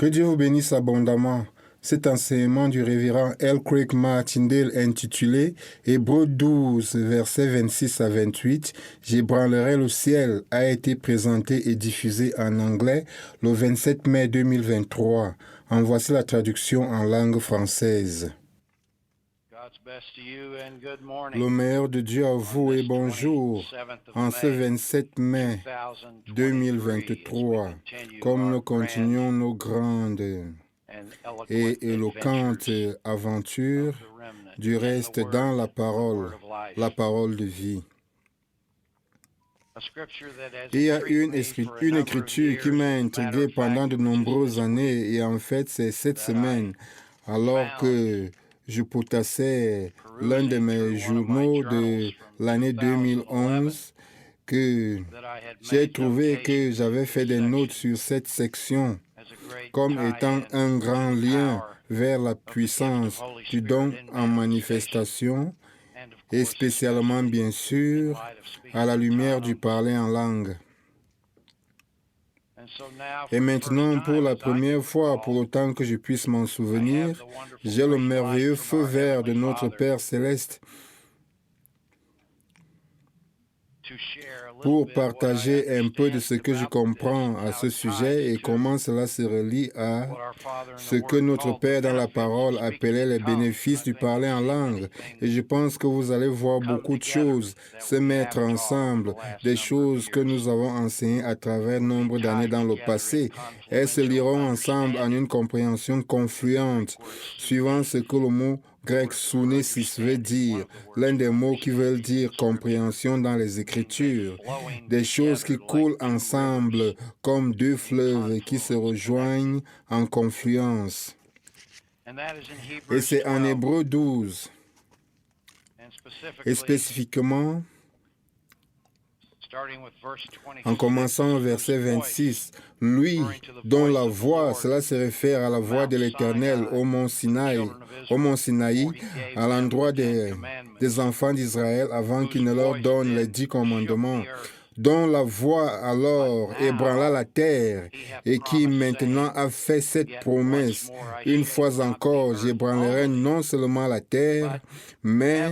Que Dieu vous bénisse abondamment. Cet enseignement du révérend L. Craig Martindale intitulé Hébreux 12, versets 26 à 28, J'ébranlerai le ciel, a été présenté et diffusé en anglais le 27 mai 2023. En voici la traduction en langue française. Le meilleur de Dieu à vous et bonjour en ce 27 mai 2023, comme nous continuons nos grandes et éloquentes aventures du reste dans la parole de vie. Il y a une écriture qui m'a intrigué pendant de nombreuses années et en fait c'est cette semaine, alors que je potassais l'un de mes journaux de l'année 2011, que j'ai trouvé que j'avais fait des notes sur cette section comme étant un grand lien vers la puissance du don en manifestation et spécialement bien sûr à la lumière du parler en langue. Et maintenant, pour la première fois, pour autant que je puisse m'en souvenir, j'ai le merveilleux feu vert de notre Père Céleste pour partager un peu de ce que je comprends à ce sujet et comment cela se relie à ce que notre Père dans la parole appelait les bénéfices du parler en langue. Et je pense que vous allez voir beaucoup de choses se mettre ensemble, des choses que nous avons enseignées à travers nombre d'années dans le passé. Elles se lieront ensemble en une compréhension confluente, suivant ce que le mot grec sounesis veut dire, l'un des mots qui veulent dire compréhension dans les Écritures, des choses qui coulent ensemble comme deux fleuves qui se rejoignent en confluence. Et c'est en Hébreux 12, et spécifiquement en commençant au verset 26, lui dont la voix, cela se réfère à la voix de l'Éternel au mont Sinaï, à l'endroit des enfants d'Israël avant qu'il ne leur donne les 10 commandements, dont la voix alors ébranla la terre et qui maintenant a fait cette promesse, une fois encore, j'ébranlerai non seulement la terre, mais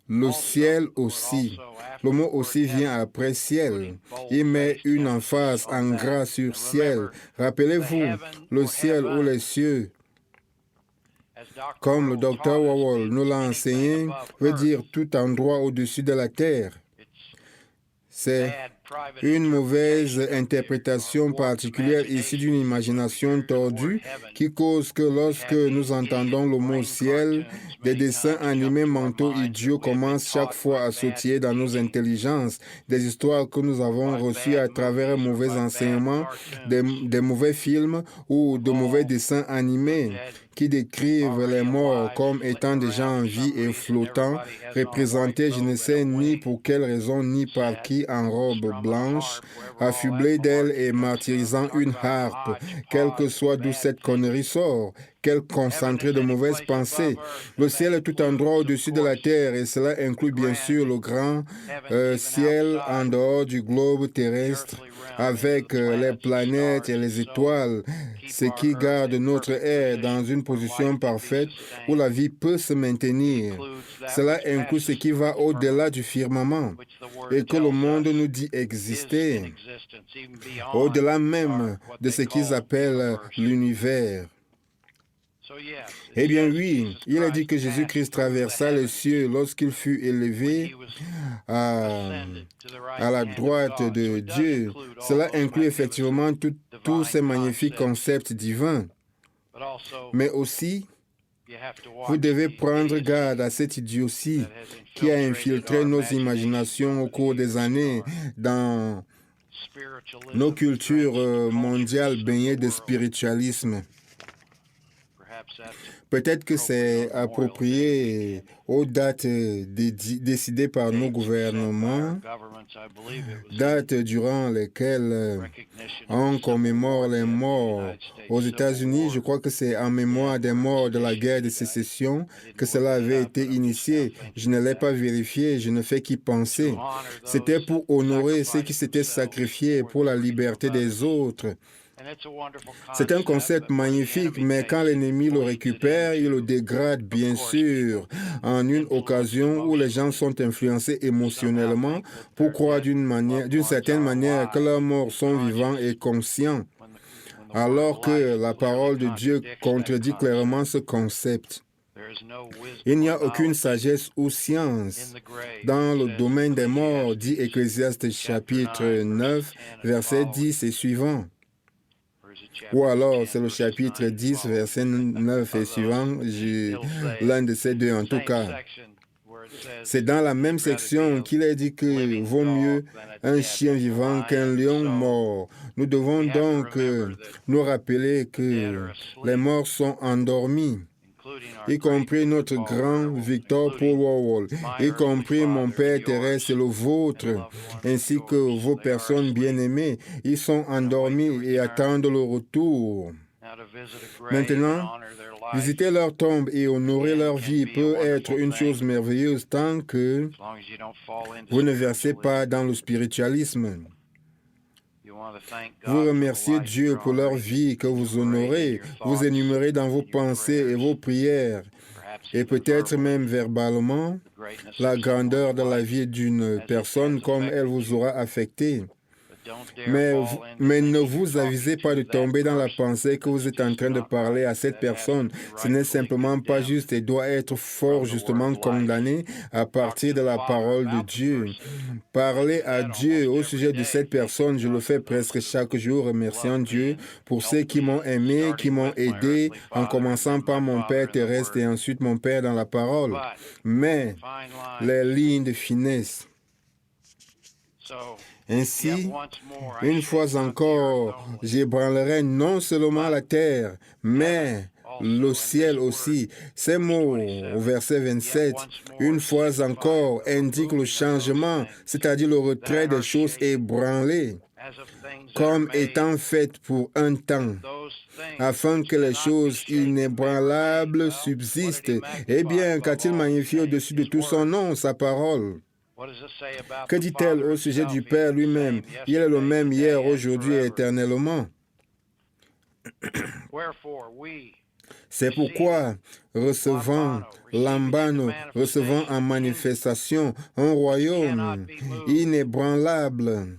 le ciel aussi. Le mot aussi vient après ciel. Il met une emphase en gras sur ciel. Rappelez-vous, le ciel ou les cieux, comme le docteur Wawol nous l'a enseigné, veut dire tout endroit au-dessus de la terre. C'est une mauvaise interprétation particulière ici d'une imagination tordue qui cause que lorsque nous entendons le mot ciel, des dessins animés mentaux idiots commencent chaque fois à sautiller dans nos intelligences, des histoires que nous avons reçues à travers un mauvais enseignement, des mauvais films ou de mauvais dessins animés qui décrivent les morts comme étant des gens en vie et flottants, représentés je ne sais ni pour quelle raison ni par qui en robe blanche, affublés d'ailes et martyrisant une harpe, quelle que soit d'où cette connerie sort, quel concentré de mauvaises pensées. Le ciel est tout endroit au-dessus de la terre et cela inclut bien sûr le grand ciel en dehors du globe terrestre avec les planètes et les étoiles, ce qui garde notre air dans une position parfaite où la vie peut se maintenir. Cela inclut ce qui va au-delà du firmament et que le monde nous dit exister, au-delà même de ce qu'ils appellent l'univers. Eh bien oui, il a dit que Jésus-Christ traversa les cieux lorsqu'il fut élevé à la droite de Dieu. Cela inclut effectivement tous ces magnifiques concepts divins. Mais aussi, vous devez prendre garde à cette idiotie qui a infiltré nos imaginations au cours des années dans nos cultures mondiales baignées de spiritualisme. Peut-être que c'est approprié aux dates décidées par nos gouvernements, dates durant lesquelles on commémore les morts. Aux États-Unis, je crois que c'est en mémoire des morts de la guerre de sécession que cela avait été initié. Je ne l'ai pas vérifié, je ne fais qu'y penser. C'était pour honorer ceux qui s'étaient sacrifiés pour la liberté des autres. C'est un concept magnifique, mais quand l'ennemi le récupère, il le dégrade bien sûr en une occasion où les gens sont influencés émotionnellement pour croire d'une certaine manière que leurs morts sont vivants et conscients, alors que la parole de Dieu contredit clairement ce concept. Il n'y a aucune sagesse ou science dans le domaine des morts, dit Ecclésiaste chapitre 9, verset 10 et suivant. Ou alors, c'est le chapitre 10, verset 9 et suivant, l'un de ces deux en tout cas. C'est dans la même section qu'il est dit que vaut mieux un chien vivant qu'un lion mort. Nous devons donc nous rappeler que les morts sont endormis, y compris notre grand Victor Paul Wawol, y compris mon Père terrestre et le vôtre, ainsi que vos personnes bien-aimées. Ils sont endormis et attendent le retour. Maintenant, visiter leur tombe et honorer leur vie peut être une chose merveilleuse tant que vous ne versez pas dans le spiritualisme. Vous remerciez Dieu pour leur vie que vous honorez, vous énumérez dans vos pensées et vos prières, et peut-être même verbalement, la grandeur de la vie d'une personne comme elle vous aura affecté. Mais ne vous avisez pas de tomber dans la pensée que vous êtes en train de parler à cette personne. Ce n'est simplement pas juste et doit être fort justement condamné à partir de la parole de Dieu. Parler à Dieu au sujet de cette personne, je le fais presque chaque jour, remerciant Dieu pour ceux qui m'ont aimé, qui m'ont aidé, en commençant par mon Père terrestre et ensuite mon Père dans la parole. Mais les lignes de finesse. Ainsi, une fois encore, j'ébranlerai non seulement la terre, mais le ciel aussi. Ces mots, au verset 27, une fois encore, indiquent le changement, c'est-à-dire le retrait des choses ébranlées, comme étant faites pour un temps, afin que les choses inébranlables subsistent. Eh bien, qu'a-t-il magnifié au-dessus de tout son nom, sa parole? Que dit-elle au sujet du Père lui-même? Il est le même hier, aujourd'hui et éternellement. C'est pourquoi, recevant l'ambano, recevant en manifestation un royaume inébranlable,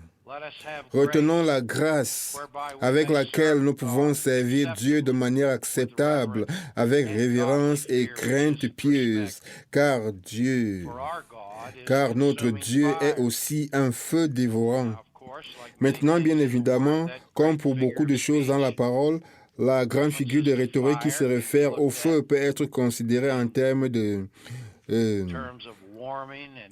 retenons la grâce avec laquelle nous pouvons servir Dieu de manière acceptable, avec révérence et crainte pieuse, car notre Dieu est aussi un feu dévorant. Maintenant, bien évidemment, comme pour beaucoup de choses dans la parole, la grande figure de rhétorique qui se réfère au feu peut être considérée en termes de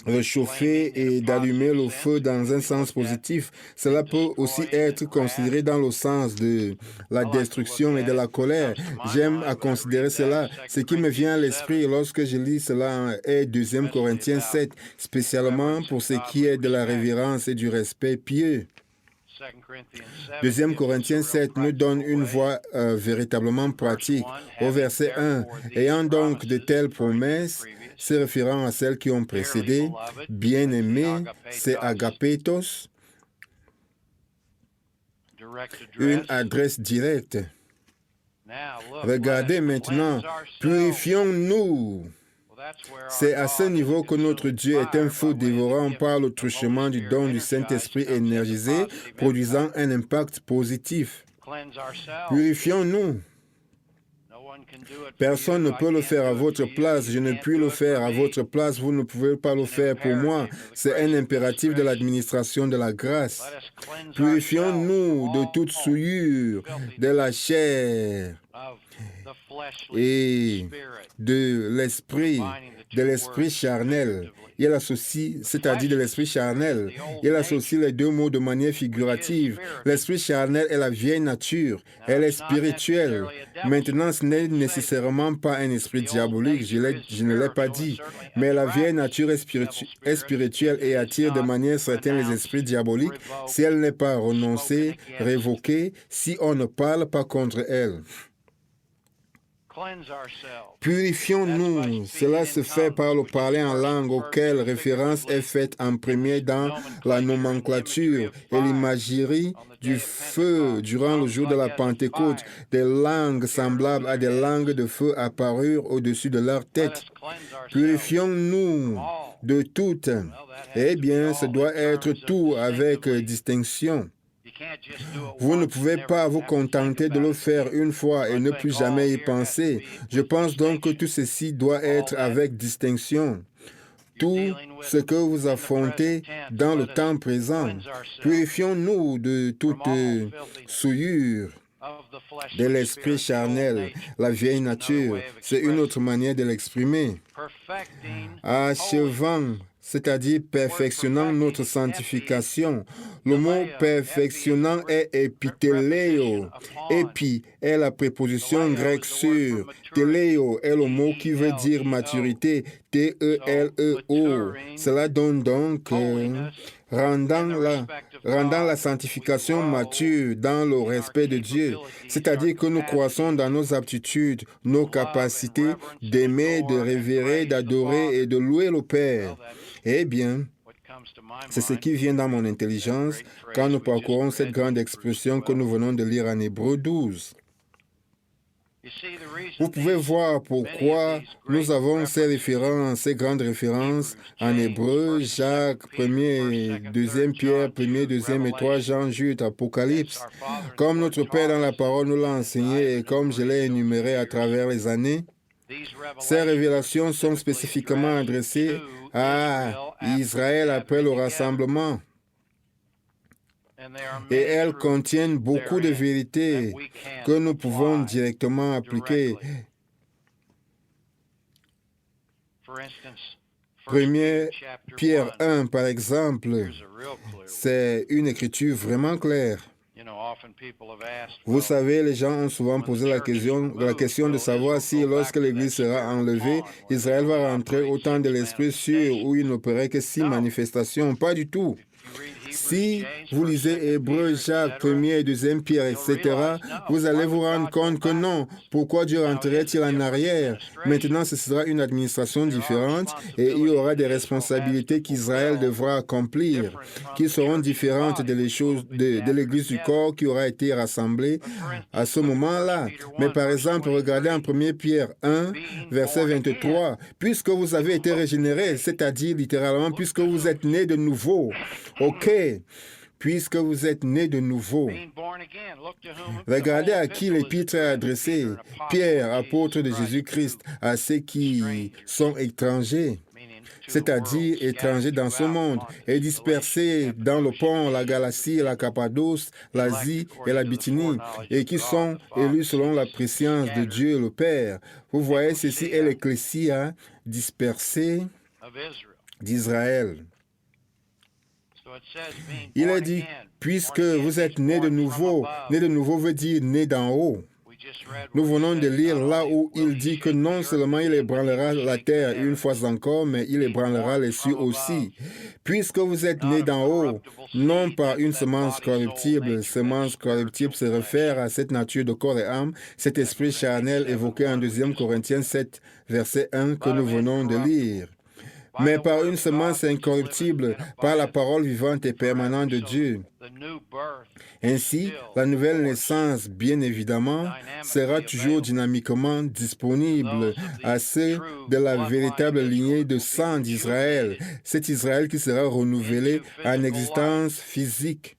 réchauffer et d'allumer le feu dans un sens positif. Cela peut aussi être considéré dans le sens de la destruction et de la colère. J'aime à considérer cela. Ce qui me vient à l'esprit lorsque je lis cela est 2 Corinthiens 7, spécialement pour ce qui est de la révérence et du respect pieux. 2 Corinthiens 7 nous donne une voie véritablement pratique. Au verset 1, ayant donc de telles promesses, se référant à celles qui ont précédé, bien-aimés, c'est agapetos, une adresse directe. Regardez maintenant, purifions-nous. C'est à ce niveau que notre Dieu est un feu dévorant par le truchement du don du Saint-Esprit énergisé, produisant un impact positif. Purifions-nous. Personne ne peut le faire à votre place. Je ne puis le faire à votre place. Vous ne pouvez pas le faire pour moi. C'est un impératif de l'administration de la grâce. Purifions-nous de toute souillure, de la chair et de l'esprit charnel. Il associe, c'est-à-dire de l'esprit charnel. Il associe les deux mots de manière figurative. L'esprit charnel est la vieille nature. Elle est spirituelle. Maintenant, ce n'est nécessairement pas un esprit diabolique, je ne l'ai pas dit. Mais la vieille nature est spirituelle et attire de manière certaine les esprits diaboliques si elle n'est pas renoncée, révoquée, si on ne parle pas contre elle. Purifions-nous. Cela se fait par le parler en langue auquel référence est faite en premier dans la nomenclature et l'imagerie du feu durant le jour de la Pentecôte. Des langues semblables à des langues de feu apparurent au-dessus de leur tête. Purifions-nous de toutes. Eh bien, ce doit être tout avec distinction. Vous ne pouvez pas vous contenter de le faire une fois et ne plus jamais y penser. Je pense donc que tout ceci doit être avec distinction. Tout ce que vous affrontez dans le temps présent, purifions-nous de toute souillure de l'esprit charnel, la vieille nature. C'est une autre manière de l'exprimer. Achevant, c'est-à-dire perfectionnant notre sanctification. Le mot perfectionnant est épithéléo. Épi est la préposition grecque sur. Téléo est le mot qui veut dire maturité. T-E-L-E-O. Cela donne donc rendant la sanctification mature dans le respect de Dieu. C'est-à-dire que nous croissons dans nos aptitudes, nos capacités d'aimer, de révérer, d'adorer et de louer le Père. Eh bien, c'est ce qui vient dans mon intelligence quand nous parcourons cette grande expression que nous venons de lire en Hébreux 12. Vous pouvez voir pourquoi nous avons ces grandes références en Hébreux, Jacques, 1er, 2e Pierre, 1er, 2e et 3 Jean, Jude, Apocalypse. Comme notre Père dans la parole nous l'a enseigné et comme je l'ai énuméré à travers les années, ces révélations sont spécifiquement adressées à Israël après le rassemblement. Et elles contiennent beaucoup de vérités que nous pouvons directement appliquer. 1er Pierre 1, par exemple, c'est une écriture vraiment claire. Vous savez, les gens ont souvent posé la question de savoir si, lorsque l'Église sera enlevée, Israël va rentrer au temps de l'Esprit sûr où il n'opérait que 6 manifestations. Pas du tout. Si vous lisez Hébreux, Jacques, 1er et 2e Pierre, etc., vous allez vous rendre compte que non. Pourquoi Dieu rentrerait-il en arrière? Maintenant, ce sera une administration différente et il y aura des responsabilités qu'Israël devra accomplir, qui seront différentes de l'Église du corps qui aura été rassemblée à ce moment-là. Mais par exemple, regardez en 1er Pierre 1, verset 23, « Puisque vous avez été régénérés », c'est-à-dire littéralement, puisque vous êtes nés de nouveau. OK. Puisque vous êtes nés de nouveau. Regardez à qui l'épître est adressée. Pierre, apôtre de Jésus-Christ, à ceux qui sont étrangers, c'est-à-dire étrangers dans ce monde, et dispersés dans le pont, la Galatie, la Cappadoce, l'Asie et la Bithynie, et qui sont élus selon la préscience de Dieu le Père. Vous voyez, ceci est l'ecclésia dispersée d'Israël. Il est dit, puisque vous êtes nés de nouveau veut dire né d'en haut. Nous venons de lire là où il dit que non seulement il ébranlera la terre une fois encore, mais il ébranlera les cieux aussi. Puisque vous êtes nés d'en haut, non par une semence corruptible. Semence corruptible se réfère à cette nature de corps et âme, cet esprit charnel évoqué en 2 Corinthiens 7, verset 1 que nous venons de lire. Mais par une semence incorruptible, par la parole vivante et permanente de Dieu. Ainsi, la nouvelle naissance, bien évidemment, sera toujours dynamiquement disponible à ceux de la véritable lignée de sang d'Israël, cet Israël qui sera renouvelé en existence physique.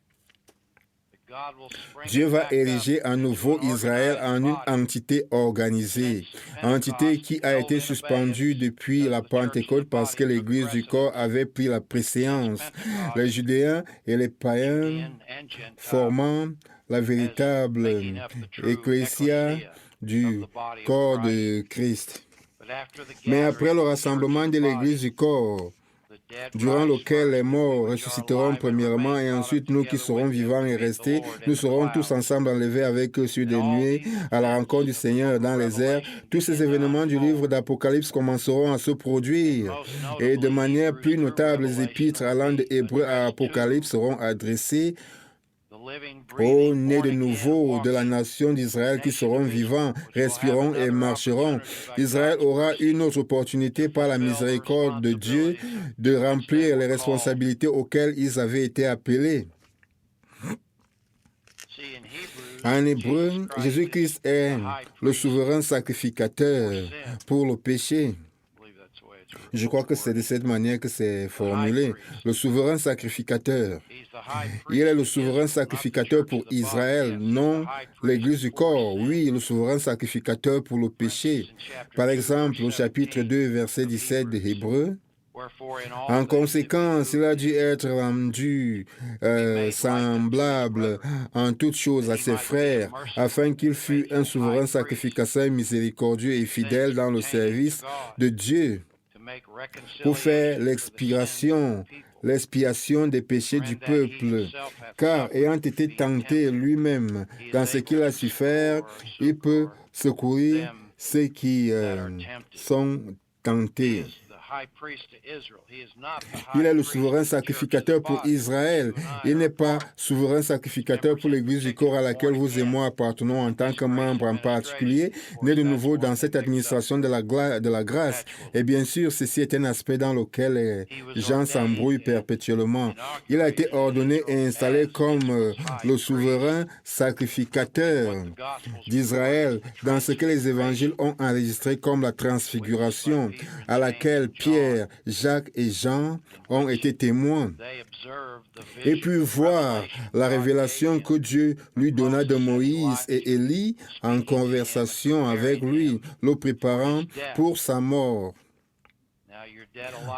Dieu va ériger un nouveau Israël en une entité organisée, entité qui a été suspendue depuis la Pentecôte parce que l'Église du corps avait pris la préséance, les Judéens et les païens formant la véritable ecclésia du corps de Christ. Mais après le rassemblement de l'Église du corps, durant lequel les morts ressusciteront premièrement et ensuite nous qui serons vivants et restés, nous serons tous ensemble enlevés avec eux sur des nuées à la rencontre du Seigneur dans les airs. Tous ces événements du livre d'Apocalypse commenceront à se produire et de manière plus notable, les épîtres allant de Hébreux à Apocalypse seront adressés Ô nés de nouveau de la nation d'Israël qui seront vivants, respireront et marcheront, Israël aura une autre opportunité par la miséricorde de Dieu de remplir les responsabilités auxquelles ils avaient été appelés. En hébreu, Jésus-Christ est le souverain sacrificateur pour le péché. Je crois que c'est de cette manière que c'est formulé. Le souverain sacrificateur. Il est le souverain sacrificateur pour Israël, non l'Église du corps. Oui, le souverain sacrificateur pour le péché. Par exemple, au chapitre 2, verset 17 de Hébreux, en conséquence, il a dû être rendu semblable en toutes choses à ses frères, afin qu'il fût un souverain sacrificateur miséricordieux et fidèle dans le service de Dieu, pour faire l'expiation des péchés du peuple. Car, ayant été tenté lui-même dans ce qu'il a su faire, il peut secourir ceux qui sont tentés. Il est le souverain sacrificateur pour Israël. Il n'est pas souverain sacrificateur pour l'Église du corps à laquelle vous et moi appartenons en tant que membres en particulier, nés de nouveau dans cette administration de la grâce. Et bien sûr, ceci est un aspect dans lequel les gens s'embrouillent perpétuellement. Il a été ordonné et installé comme le souverain sacrificateur d'Israël dans ce que les évangiles ont enregistré comme la transfiguration, à laquelle Pierre, Jacques et Jean ont été témoins et puis voir la révélation que Dieu lui donna de Moïse et Élie en conversation avec lui, le préparant pour sa mort.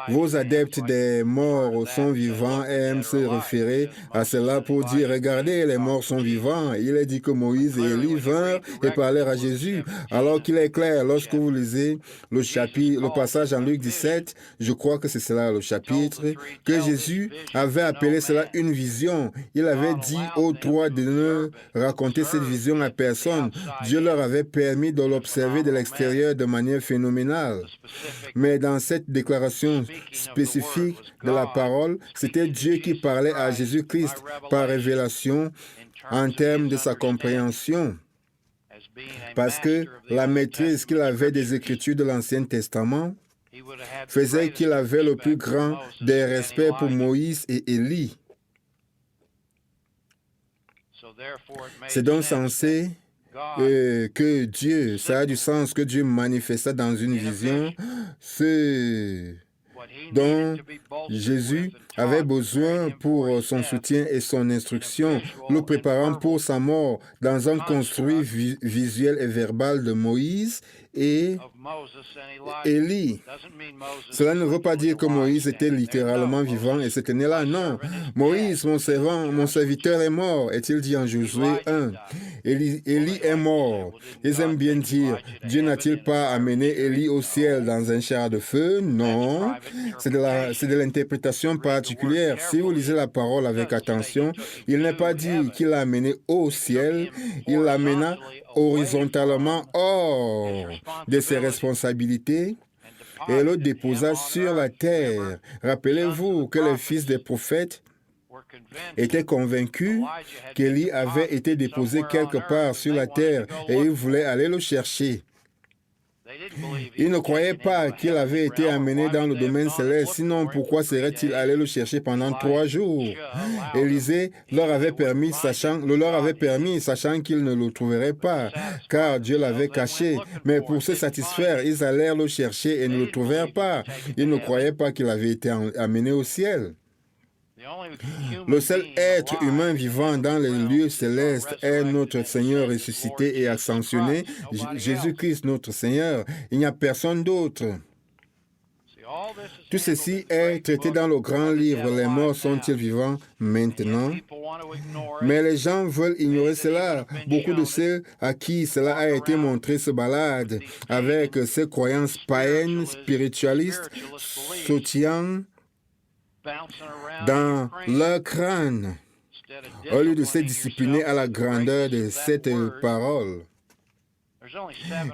Vos adeptes des morts sont vivants et aiment se référer à cela pour dire, regardez, les morts sont vivants. Il est dit que Moïse et Élie vinrent et parlèrent à Jésus. Alors qu'il est clair, lorsque vous lisez le passage en Luc 17, je crois que c'est cela le chapitre, que Jésus avait appelé cela une vision. Il avait dit aux trois de ne raconter cette vision à personne. Dieu leur avait permis de l'observer de l'extérieur de manière phénoménale. Mais dans cette déclaration spécifique de la parole, c'était Dieu qui parlait à Jésus-Christ par révélation en termes de sa compréhension. Parce que la maîtrise qu'il avait des Écritures de l'Ancien Testament faisait qu'il avait le plus grand des respects pour Moïse et Élie. C'est donc censé que Dieu, ça a du sens que Dieu manifesta dans une vision ce dont Jésus avait besoin pour son soutien et son instruction, le préparant pour sa mort dans un construit visuel et verbal de Moïse et Élie. Cela ne veut pas dire que Moïse était littéralement vivant et se tenait là. Non. Moïse, mon serviteur est mort, est-il dit en Josué 1. Élie est mort. Ils aiment bien dire, Dieu n'a-t-il pas amené Élie au ciel dans un char de feu? Non. C'est de l'interprétation particulière. Si vous lisez la parole avec attention, il n'est pas dit qu'il l'a amené au ciel, il l'amena horizontalement hors de ses responsabilités et le déposa sur la terre. Rappelez-vous que les fils des prophètes étaient convaincus qu'Élie avait été déposé quelque part sur la terre et ils voulaient aller le chercher. Ils ne croyaient pas qu'il avait été amené dans le domaine céleste, sinon pourquoi serait-il allé le chercher pendant 3 jours? Élisée leur avait permis, sachant qu'ils ne le trouveraient pas, car Dieu l'avait caché. Mais pour se satisfaire, ils allèrent le chercher et ne le trouvèrent pas. Ils ne croyaient pas qu'il avait été amené au ciel. Le seul être humain vivant dans les lieux célestes est notre Seigneur ressuscité et ascensionné, Jésus-Christ notre Seigneur. Il n'y a personne d'autre. Tout ceci est traité dans le grand livre. Les morts sont-ils vivants maintenant? Mais les gens veulent ignorer cela. Beaucoup de ceux à qui cela a été montré se baladent avec ces croyances païennes, spiritualistes, sautillant dans leur crâne, au lieu de se discipliner à la grandeur de cette parole.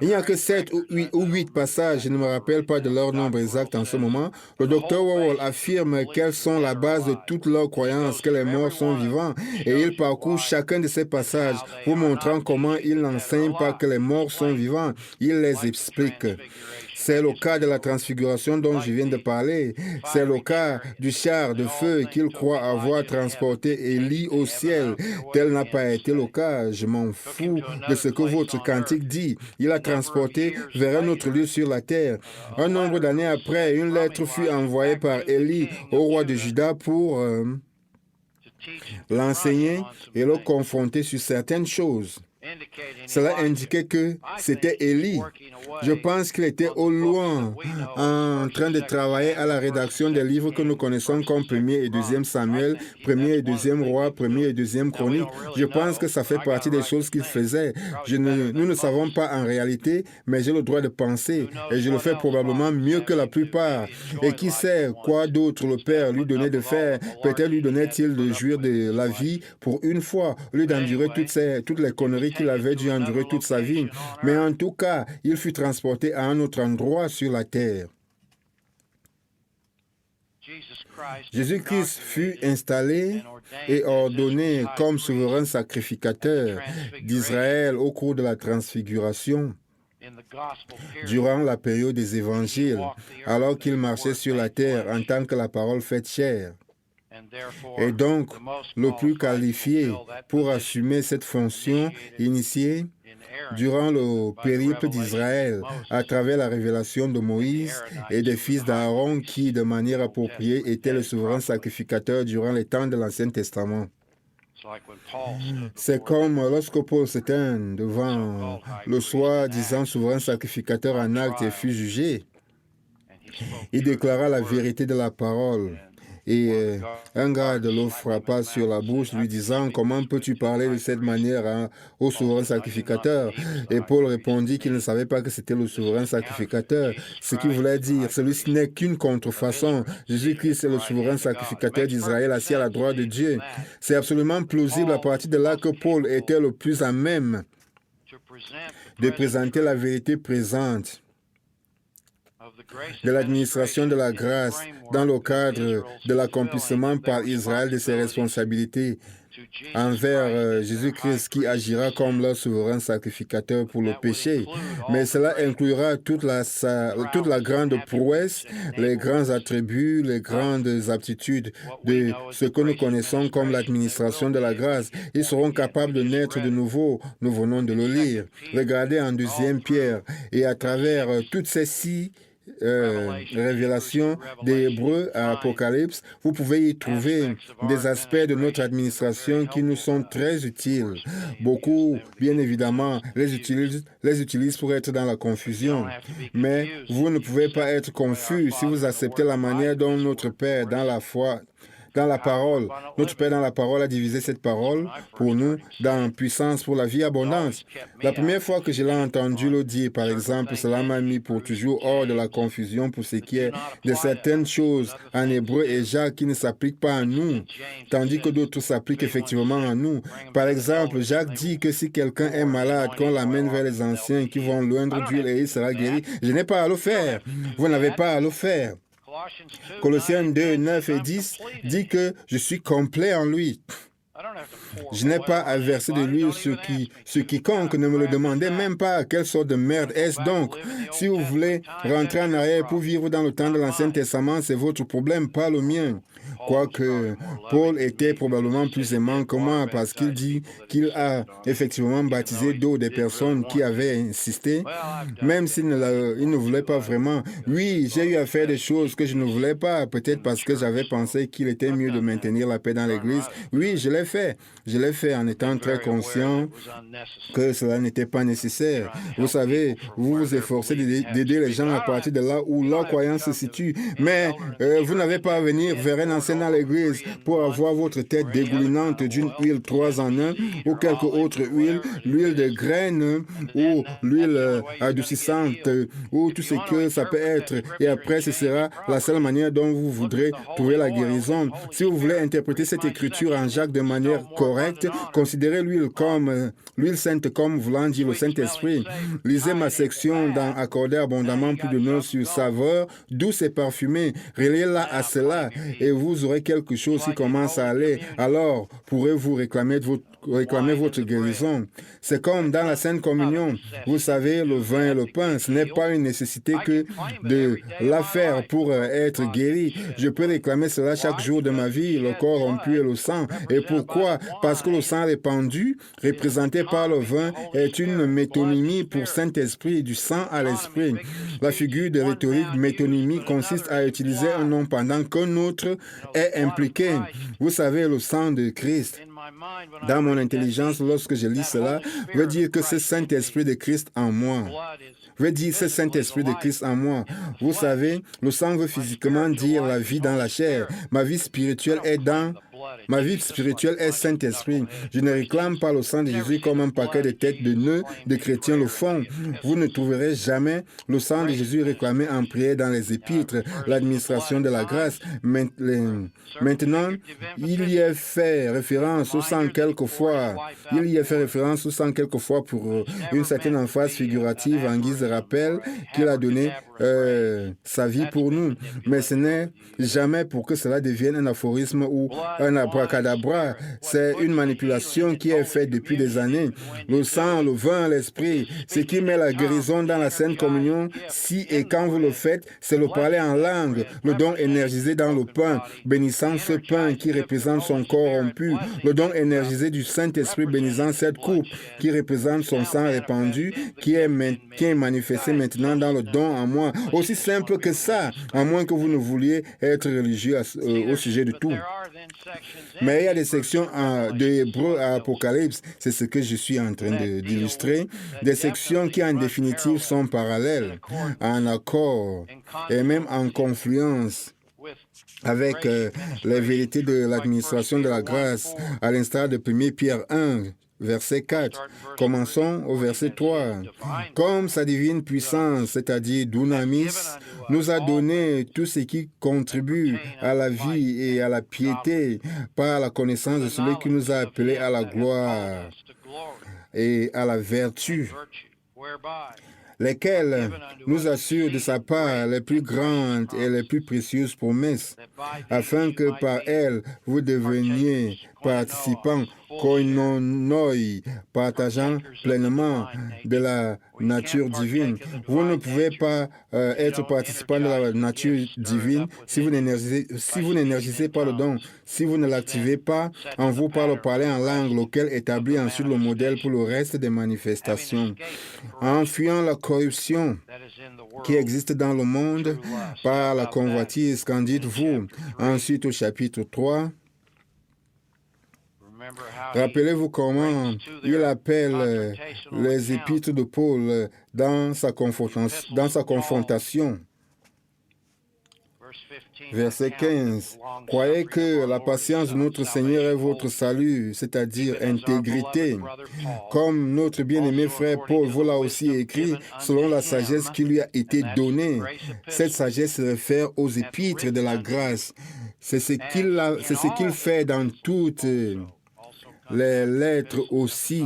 Il n'y a que 7 ou 8 passages, je ne me rappelle pas de leur nombre exact en ce moment. Le docteur Wawol affirme qu'elles sont la base de toute leur croyance, que les morts sont vivants, et il parcourt chacun de ces passages, vous montrant comment il n'enseigne pas que les morts sont vivants, il les explique. C'est le cas de la transfiguration dont je viens de parler. C'est le cas du char de feu qu'il croit avoir transporté Élie au ciel. Tel n'a pas été le cas. Je m'en fous de ce que votre cantique dit. Il a transporté vers un autre lieu sur la terre. Un nombre d'années après, une lettre fut envoyée par Élie au roi de Juda pour l'enseigner et le confronter sur certaines choses. Cela indiquait que c'était Élie. Je pense qu'il était au loin en train de travailler à la rédaction des livres que nous connaissons comme 1er et 2e Samuel, 1er et 2e Roi, 1er et 2e Chronique. Je pense que ça fait partie des choses qu'il faisait. Nous ne savons pas en réalité, mais j'ai le droit de penser et je le fais probablement mieux que la plupart. Et qui sait quoi d'autre le Père lui donnait de faire? Peut-être lui donnait-il de jouir de la vie pour une fois, au lieu d'endurer toutes les conneries qu'il avait dû endurer toute sa vie. Mais en tout cas, il fut transporté à un autre endroit sur la terre. Jésus-Christ fut installé et ordonné comme souverain sacrificateur d'Israël au cours de la transfiguration. Durant la période des évangiles, alors qu'il marchait sur la terre en tant que la parole faite chair. Et donc, le plus qualifié pour assumer cette fonction initiée durant le périple d'Israël à travers la révélation de Moïse et des fils d'Aaron qui, de manière appropriée, étaient le souverain sacrificateur durant les temps de l'Ancien Testament. C'est comme lorsque Paul s'éteint devant le soi-disant souverain sacrificateur en acte et fut jugé. Il déclara la vérité de la parole. Et un garde le frappa sur la bouche, lui disant « Comment peux-tu parler de cette manière au souverain sacrificateur ?» Et Paul répondit qu'il ne savait pas que c'était le souverain sacrificateur. Ce qu'il voulait dire, celui-ci n'est qu'une contrefaçon. Jésus-Christ est le souverain sacrificateur d'Israël assis à la droite de Dieu. C'est absolument plausible à partir de là que Paul était le plus à même de présenter la vérité présente de l'administration de la grâce dans le cadre de l'accomplissement par Israël de ses responsabilités envers Jésus-Christ qui agira comme leur souverain sacrificateur pour le péché. Mais cela inclura toute la grande prouesse, les grands attributs, les grandes aptitudes de ce que nous connaissons comme l'administration de la grâce. Ils seront capables de naître de nouveau. Nous venons de le lire. Regardez en 2e Pierre et à travers toutes ces 6 révélation des Hébreux à Apocalypse, vous pouvez y trouver des aspects de notre administration qui nous sont très utiles. Beaucoup, bien évidemment, les utilisent pour être dans la confusion. Mais vous ne pouvez pas être confus si vous acceptez la manière dont notre Père, dans la foi, dans la parole. Notre Père dans la parole a divisé cette parole pour nous dans puissance pour la vie abondante. La première fois que je l'ai entendu le dire, par exemple, cela m'a mis pour toujours hors de la confusion pour ce qui est de certaines choses en hébreu et Jacques qui ne s'appliquent pas à nous, tandis que d'autres s'appliquent effectivement à nous. Par exemple, Jacques dit que si quelqu'un est malade, qu'on l'amène vers les anciens qui vont l'oindre d'huile et il sera guéri. Je n'ai pas à le faire. Vous n'avez pas à le faire. Colossiens 2, 9 et 10 dit que je suis complet en lui. Je n'ai pas à verser de l'huile sur quiconque, ne me le demandez même pas. Quelle sorte de merde est-ce donc? Si vous voulez rentrer en arrière pour vivre dans le temps de l'Ancien Testament, c'est votre problème, pas le mien. Quoique Paul était probablement plus aimant que moi parce qu'il dit qu'il a effectivement baptisé d'eau des personnes qui avaient insisté, même s'il ne voulait pas vraiment. Oui, j'ai eu à faire des choses que je ne voulais pas, peut-être parce que j'avais pensé qu'il était mieux de maintenir la paix dans l'Église. Oui, je l'ai fait. Je l'ai fait en étant très conscient que cela n'était pas nécessaire. Vous savez, vous vous efforcez d'aider les gens à partir de là où leur croyance se situe, mais vous n'avez pas à venir vers un ancien à l'église pour avoir votre tête dégoulinante d'une huile 3 en 1 ou quelque autre huile, l'huile de graines ou l'huile adoucissante ou tout ce que ça peut être. Et après, ce sera la seule manière dont vous voudrez trouver la guérison. Si vous voulez interpréter cette écriture en Jacques de manière manière correcte, considérez l'huile sainte comme voulant dire le Saint-Esprit. Lisez ma section dans Accorder abondamment plus de notes sur saveur, douce et parfumée. Reliez-la à cela et vous aurez quelque chose qui commence à aller. Alors, pourrez-vous réclamer votre guérison. C'est comme dans la Sainte Communion. Vous savez, le vin et le pain, ce n'est pas une nécessité que de la faire pour être guéri. Je peux réclamer cela chaque jour de ma vie, le corps rompu et le sang. Et pourquoi? Parce que le sang répandu, représenté par le vin, est une métonymie pour Saint-Esprit, du sang à l'Esprit. La figure de rhétorique métonymie consiste à utiliser un nom pendant qu'un autre est impliqué. Vous savez, le sang de Christ. Dans mon intelligence, lorsque je lis cela, veut dire que c'est Saint-Esprit de Christ en moi. Veut dire c'est Saint-Esprit de Christ en moi. Vous savez, le sang veut physiquement dire la vie dans la chair. Ma vie spirituelle est Saint-Esprit. Je ne réclame pas le sang de Jésus comme un paquet de têtes de nœuds de chrétiens le font. Vous ne trouverez jamais le sang de Jésus réclamé en prière dans les épîtres, l'administration de la grâce. Maintenant, il y est fait référence au sang quelquefois. Pour une certaine emphase figurative en guise de rappel qu'il a donné sa vie pour nous. Mais ce n'est jamais pour que cela devienne un aphorisme ou un abracadabra. C'est une manipulation qui est faite depuis des années. Le sang, le vin, l'esprit, ce qui met la guérison dans la Sainte Communion, si et quand vous le faites, c'est le parler en langue, le don énergisé dans le pain, bénissant ce pain qui représente son corps rompu, le don énergisé du Saint-Esprit bénissant cette coupe qui représente son sang répandu, qui est manifesté maintenant dans le don en moi. Aussi simple que ça, à moins que vous ne vouliez être religieux au sujet de tout. Mais il y a des sections de Hébreu à Apocalypse, c'est ce que je suis en train d'illustrer, des sections qui en définitive sont parallèles, en accord et même en confluence avec les vérités de l'administration de la grâce, à l'instar de 1 Pierre 1, verset 4. Commençons au verset 3. Comme sa divine puissance, c'est-à-dire Dunamis, nous a donné tout ce qui contribue à la vie et à la piété par la connaissance de celui qui nous a appelés à la gloire et à la vertu, lesquels nous assurent de sa part les plus grandes et les plus précieuses promesses, afin que par elles vous deveniez participants koinonoi, partageant pleinement de la nature divine. Vous ne pouvez pas être participant de la nature divine si vous n'énergisez pas le don, si vous ne l'activez pas en vous par le parler en langue, lequel établit ensuite le modèle pour le reste des manifestations. En fuyant la corruption qui existe dans le monde par la convoitise, qu'en dites-vous? Ensuite au chapitre 3, rappelez-vous comment il appelle les épîtres de Paul dans sa confrontation. Verset 15. Croyez que la patience de notre Seigneur est votre salut, c'est-à-dire intégrité. Comme notre bien-aimé frère Paul vous l'a aussi écrit, selon la sagesse qui lui a été donnée. Cette sagesse se réfère aux épîtres de la grâce. C'est ce qu'il fait dans toutes les lettres aussi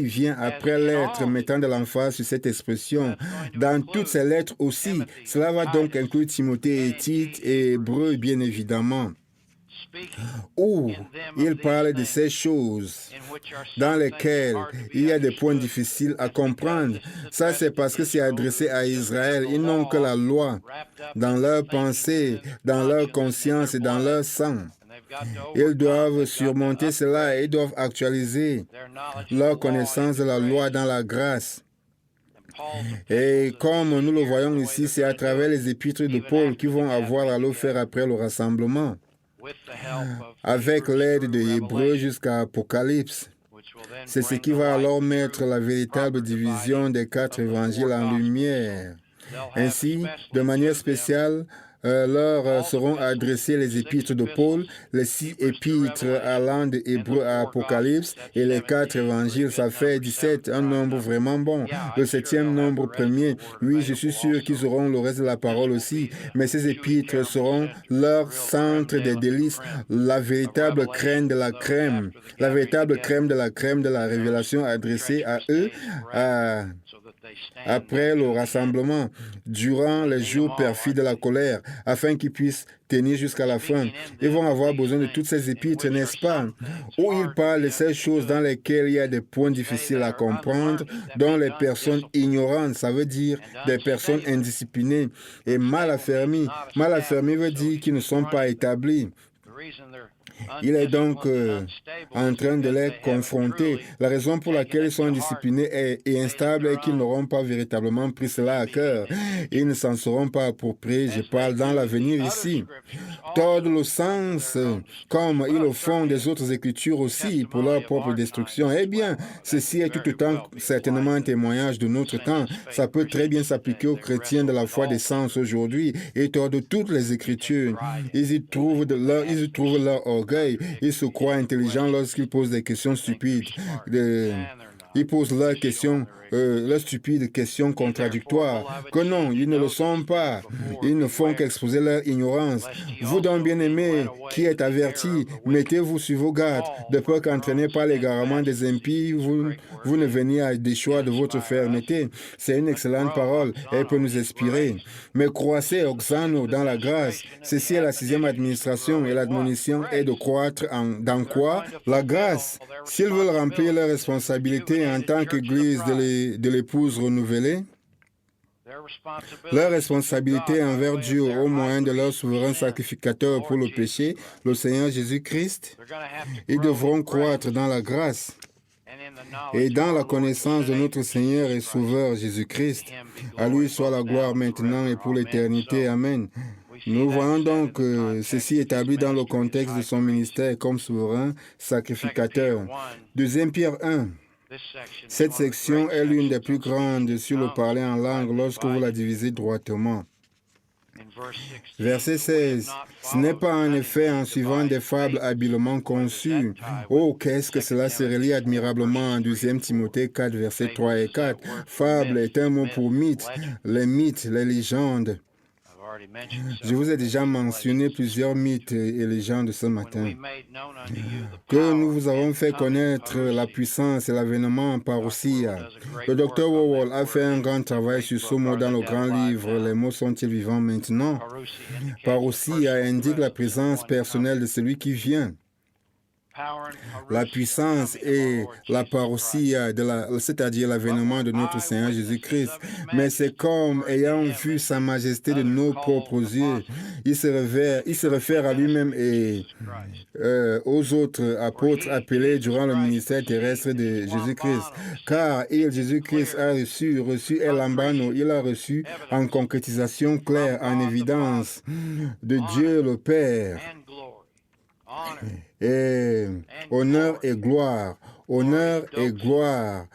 vient après lettre, mettant de l'emphase sur cette expression. Dans toutes ces lettres aussi, cela va donc inclure Timothée et Tite et Hébreu, bien évidemment, où il parle de ces choses dans lesquelles il y a des points difficiles à comprendre. Ça, c'est parce que c'est adressé à Israël. Ils n'ont que la loi dans leur pensée, dans leur conscience et dans leur sang. Ils doivent surmonter cela et ils doivent actualiser leur connaissance de la loi dans la grâce. Et comme nous le voyons ici, c'est à travers les épîtres de Paul qu'ils vont avoir à le faire après le rassemblement, avec l'aide de Hébreux jusqu'à Apocalypse. C'est ce qui va alors mettre la véritable division des 4 évangiles en lumière. Ainsi, de manière spéciale, leur seront adressées les épîtres de Paul, les 6 épîtres allant de Hébreu à Apocalypse et les 4 évangiles, ça fait 17, un nombre vraiment bon. Le 7e nombre premier, oui, je suis sûr qu'ils auront le reste de la parole aussi, mais ces épîtres seront leur centre des délices, la véritable crème de la crème, la véritable crème de la crème de la révélation adressée à eux après le rassemblement, durant les jours perfides de la colère, afin qu'ils puissent tenir jusqu'à la fin. Ils vont avoir besoin de toutes ces épîtres, n'est-ce pas? Où ils parlent de ces choses dans lesquelles il y a des points difficiles à comprendre, dont les personnes ignorantes, ça veut dire des personnes indisciplinées et mal affermies. Mal affermées veut dire qu'ils ne sont pas établis. Il est donc en train de les confronter. La raison pour laquelle ils sont indisciplinés et instables est qu'ils n'auront pas véritablement pris cela à cœur. Ils ne s'en seront pas appropriés. Je parle dans l'avenir ici. Tordent le sens, comme ils le font des autres écritures aussi, pour leur propre destruction. Eh bien, ceci est tout autant certainement un témoignage de notre temps. Ça peut très bien s'appliquer aux chrétiens de la foi des sens aujourd'hui. Ils tordent toutes les écritures. Ils y trouvent leur orgueil. Ils se croient intelligents lorsqu'ils posent des questions stupides. Ils posent leurs stupides questions contradictoires. Que non, ils ne le sont pas. Ils ne font qu'exposer leur ignorance. Vous donc, bien-aimés, qui êtes avertis, mettez-vous sur vos gardes, de peur qu'entraînés par l'égarement des impies, vous ne veniez à des choix de votre fermeté. C'est une excellente parole. Elle peut nous inspirer. Mais croissez, Oxano, dans la grâce. Ceci est la 6e administration et l'admonition est de croître dans quoi? La grâce. S'ils veulent remplir leurs responsabilités en tant qu'Église de l'épouse renouvelée, leur responsabilité envers Dieu au moyen de leur souverain sacrificateur pour le péché, le Seigneur Jésus-Christ, ils devront croître dans la grâce et dans la connaissance de notre Seigneur et Sauveur Jésus-Christ. À lui soit la gloire maintenant et pour l'éternité. Amen. Nous voyons donc ceci établi dans le contexte de son ministère comme souverain sacrificateur. 2 Pierre 1. Cette section est l'une des plus grandes sur le parler en langue lorsque vous la divisez droitement. Verset 16. Ce n'est pas en effet en suivant des fables habilement conçues. Oh, qu'est-ce que cela se relie admirablement en 2 Timothée 4, versets 3 et 4. Fable est un mot pour mythe, les légendes. Je vous ai déjà mentionné plusieurs mythes et légendes ce matin. Que nous vous avons fait connaître la puissance et l'avènement parousia. Le docteur Wowell a fait un grand travail sur ce mot dans le grand livre « Les mots sont-ils vivants maintenant ?» Parousia indique la présence personnelle de celui qui vient. La puissance et la parousia, c'est-à-dire l'avènement de notre Seigneur Jésus-Christ. Mais c'est comme ayant vu sa majesté de nos propres yeux. Il se réfère à lui-même et aux autres apôtres appelés durant le ministère terrestre de Jésus-Christ. Car Jésus-Christ a reçu El Lambano, il a reçu en concrétisation claire, en évidence de Dieu le Père. Et honneur et gloire, gloire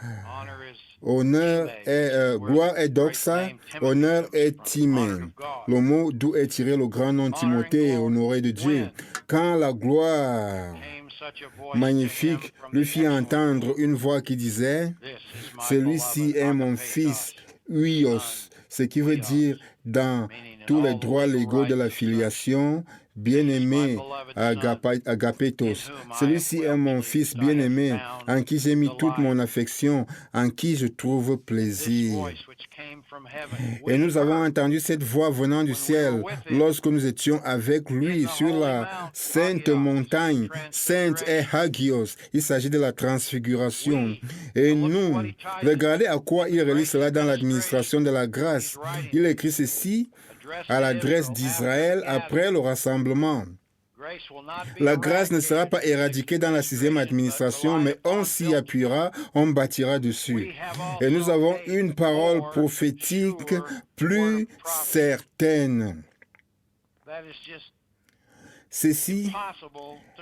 est doxa, honneur est timé. Le mot d'où est tiré le grand nom Timothée, honoré de Dieu. Quand la gloire magnifique lui fit entendre une voix qui disait « Celui-ci est mon fils, huios », ce qui veut dire dans tous les droits légaux de la filiation, bien-aimé, agapetos. Celui-ci est mon fils bien-aimé, en qui j'ai mis toute mon affection, en qui je trouve plaisir. Et nous avons entendu cette voix venant du ciel lorsque nous étions avec lui sur la sainte montagne. Sainte est Hagios. Il s'agit de la transfiguration. Et nous, regardez à quoi il relie cela dans l'administration de la grâce. Il écrit ceci à l'adresse d'Israël après le rassemblement. La grâce ne sera pas éradiquée dans la 6e administration, mais on s'y appuiera, on bâtira dessus. Et nous avons une parole prophétique plus certaine. Ceci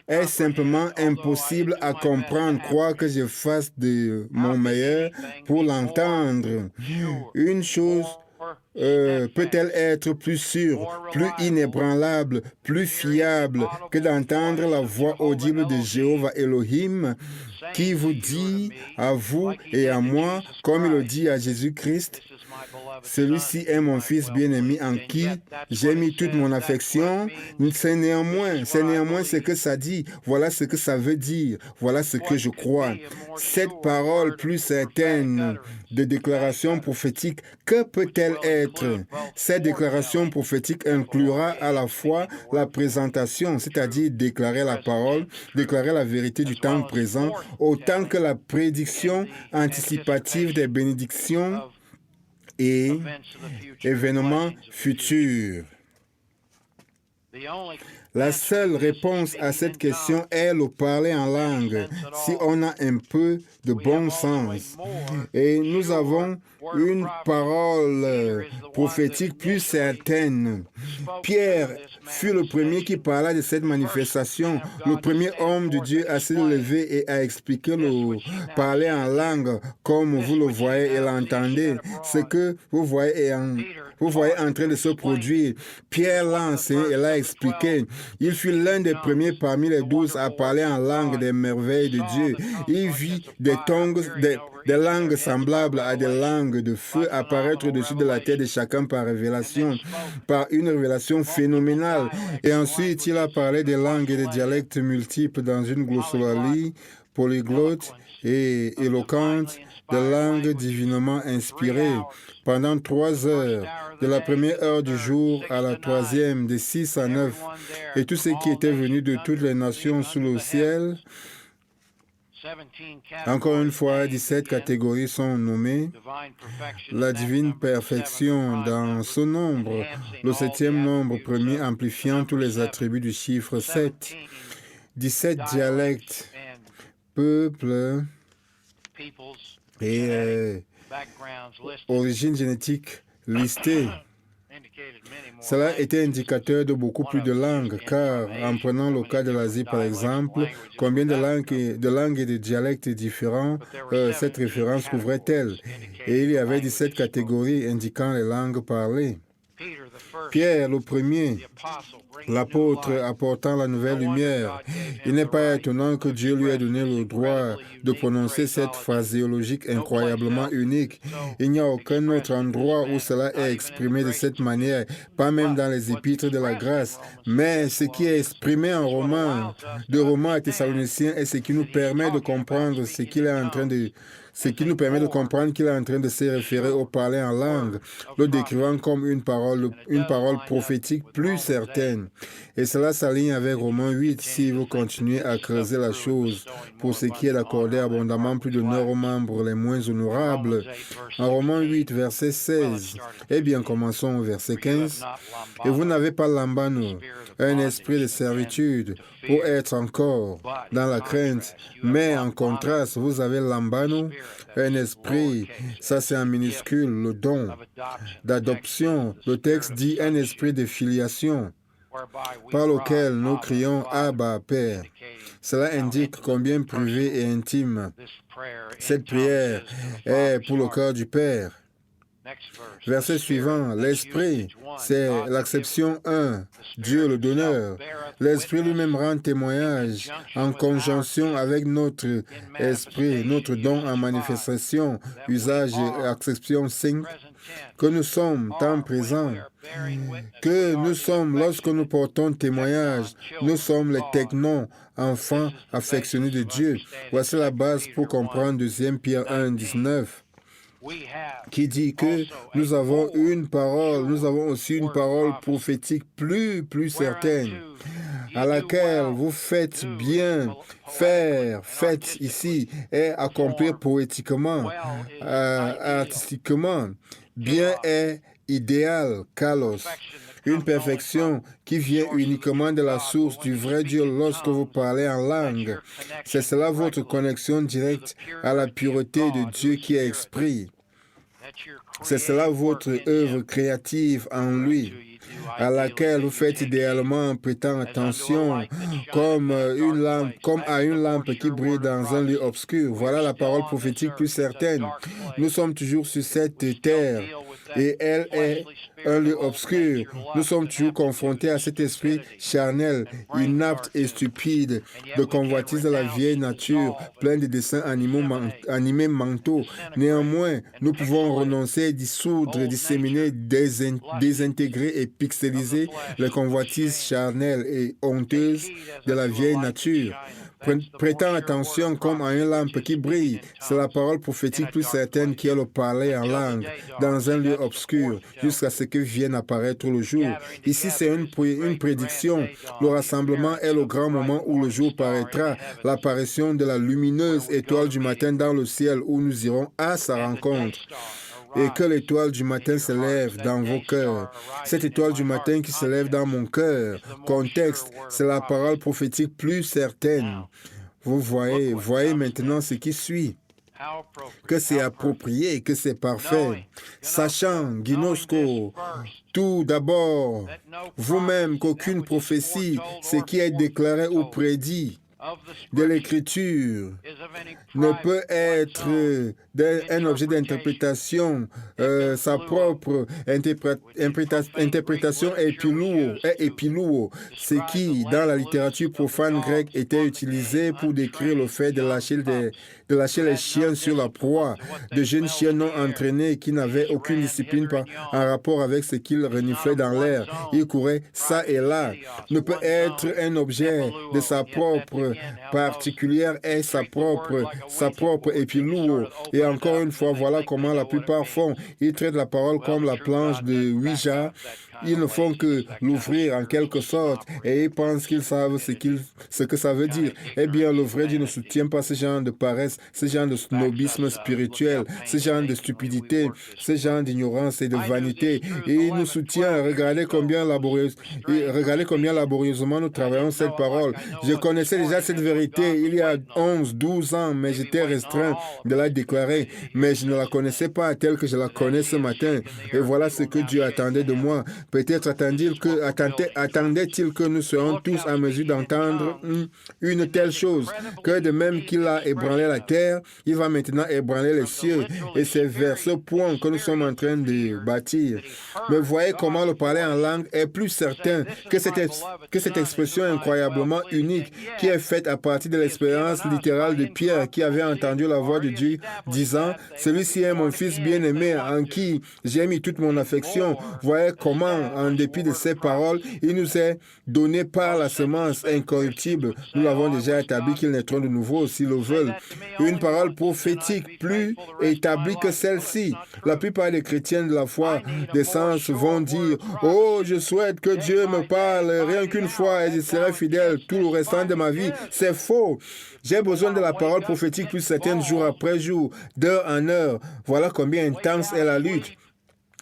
est simplement impossible à comprendre, croire que je fasse de mon meilleur pour l'entendre. Une chose peut-elle être plus sûre, plus inébranlable, plus fiable que d'entendre la voix audible de Jéhovah Elohim qui vous dit à vous et à moi, comme il le dit à Jésus-Christ, celui-ci est mon fils bien-aimé en qui j'ai mis toute mon affection. C'est néanmoins ce que ça dit. Voilà ce que ça veut dire. Voilà ce que je crois. Cette parole plus certaine de déclaration prophétique, que peut-elle être? Cette déclaration prophétique inclura à la fois la présentation, c'est-à-dire déclarer la parole, déclarer la vérité du temps présent, autant que la prédiction anticipative des bénédictions et événements futurs. La seule réponse à cette question est le parler en langue, si on a un peu de bon sens. Et nous avons une parole prophétique plus certaine. Pierre fut le premier qui parla de cette manifestation, le premier homme de Dieu à se lever et à expliquer le parler en langue, comme vous le voyez et l'entendez. Ce que vous voyez en train de se produire. Pierre l'a enseigné et l'a expliqué. Il fut l'un des premiers parmi les 12 à parler en langue des merveilles de Dieu. Il vit des langues semblables à des langues de feu apparaître au-dessus de la tête de chacun par révélation, par une révélation phénoménale. Et ensuite, il a parlé des langues et des dialectes multiples dans une glossolalie polyglotte et éloquente, de langues divinement inspirées. Pendant 3 heures, de la première heure du jour à la troisième, de 6 à 9, et tous ceux qui étaient venus de toutes les nations sous le ciel. Encore une fois, 17 catégories sont nommées. La divine perfection dans ce nombre, le 7e nombre premier amplifiant tous les attributs du chiffre 7. 17 dialectes, peuples et origines génétiques listées. Cela était indicateur de beaucoup plus de langues, car en prenant le cas de l'Asie par exemple, combien de langues et de dialectes différents cette référence couvrait-elle? Et il y avait 17 catégories indiquant les langues parlées. Pierre, le premier, l'apôtre apportant la nouvelle lumière. Il n'est pas étonnant que Dieu lui ait donné le droit de prononcer cette phraséologique incroyablement unique. Il n'y a aucun autre endroit où cela est exprimé de cette manière, pas même dans les épîtres de la grâce. Mais ce qui est exprimé en Romains, de Romains à Thessaloniciens, est ce qui nous permet de comprendre ce qu'il est en train de qu'il est en train de se référer au parler en langue, le décrivant comme une parole prophétique plus certaine. Et cela s'aligne avec Romains 8 si vous continuez à creuser la chose pour ce qui est d'accorder abondamment plus d'honneur aux membres les moins honorables. En Romains 8, verset 16, eh bien commençons au verset 15. Et vous n'avez pas lambano, un esprit de servitude, pour être encore dans la crainte, mais en contraste, vous avez lambano, un esprit, ça c'est en minuscule, le don d'adoption. Le texte dit un esprit de filiation, par lequel nous crions Abba, Père. Cela indique combien privé et intime cette prière est pour le cœur du Père. Verset suivant, l'Esprit, c'est l'acception 1, Dieu le donneur. L'Esprit lui-même rend témoignage en conjonction avec notre esprit, notre don en manifestation, usage et acception 5, que nous sommes temps présent, que nous sommes, lorsque nous portons témoignage, nous sommes les technons, enfants affectionnés de Dieu. Voici la base pour comprendre 2 Pierre 1, 19. Qui dit que nous avons aussi une parole prophétique plus certaine, à laquelle vous faites bien, faites ici, et accomplir poétiquement, artistiquement, bien est idéal, kalos, une perfection qui vient uniquement de la source du vrai Dieu lorsque vous parlez en langue. C'est cela votre connexion directe à la pureté de Dieu qui est esprit. C'est cela votre œuvre créative en lui, à laquelle vous faites idéalement en prêtant attention, comme à une lampe qui brille dans un lieu obscur. Voilà la parole prophétique plus certaine. Nous sommes toujours sur cette terre et elle est un lieu obscur. Nous sommes toujours confrontés à cet esprit charnel, inapte et stupide, de convoitise de la vieille nature, plein de dessins animés mentaux. Néanmoins, nous pouvons renoncer, dissoudre, disséminer, désintégrer et pixeliser les convoitises charnelles et honteuses de la vieille nature. Prêtant attention comme à une lampe qui brille, c'est la parole prophétique plus certaine qui est le parler en langue, dans un lieu obscur, jusqu'à ce que vienne apparaître le jour. Ici, c'est une prédiction. Le rassemblement est le grand moment où le jour paraîtra, l'apparition de la lumineuse étoile du matin dans le ciel, où nous irons à sa rencontre. Et que l'étoile du matin se lève dans vos cœurs. Cette étoile du matin qui se lève dans mon cœur. Contexte, c'est la parole prophétique plus certaine. Vous voyez maintenant ce qui suit. Que c'est approprié, que c'est parfait. Sachant, Ginosko, tout d'abord, vous-même qu'aucune prophétie, ce qui est déclaré ou prédit de l'Écriture ne peut être un objet d'interprétation. Sa propre interprétation est épilouo, ce qui, dans la littérature profane grecque, était utilisé pour décrire le fait de lâcher les chiens sur la proie, de jeunes chiens non entraînés qui n'avaient aucune discipline en rapport avec ce qu'ils reniflaient dans l'air. Ils couraient ça et là. Ne peut être un objet de sa propre particulière et sa propre épilouo. Et encore une fois, voilà comment la plupart font. Ils traitent la parole comme la planche de Ouija. Ils ne font que l'ouvrir en quelque sorte et ils pensent qu'ils savent ce que ça veut dire. Eh bien, le vrai Dieu ne soutient pas ce genre de paresse, ce genre de snobisme spirituel, ce genre de stupidité, ce genre d'ignorance et de vanité. Et il nous soutient. Regardez combien laborieusement nous travaillons cette parole. Je connaissais déjà cette vérité il y a 11, 12 ans, mais j'étais restreint de la déclarer. Mais je ne la connaissais pas telle que je la connais ce matin. Et voilà ce que Dieu attendait de moi. Peut-être attendait-il que nous soyons tous en mesure d'entendre une telle chose, que de même qu'il a ébranlé la terre, il va maintenant ébranler les cieux. Et c'est vers ce point que nous sommes en train de bâtir. Mais voyez comment le parler en langue est plus certain que cette expression incroyablement unique qui est faite à partir de l'expérience littérale de Pierre qui avait entendu la voix de Dieu disant « Celui-ci est mon fils bien-aimé en qui j'ai mis toute mon affection. » Voyez comment en dépit de ces paroles, il nous est donné par la semence incorruptible. Nous l'avons déjà établi qu'ils naîtront de nouveau s'ils le veulent. Une parole prophétique plus établie que celle-ci. La plupart des chrétiens de la foi des sens vont dire « Oh, je souhaite que Dieu me parle rien qu'une fois et je serai fidèle tout le restant de ma vie. » C'est faux. J'ai besoin de la parole prophétique plus certaine jour après jour, d'heure en heure. Voilà combien intense est la lutte.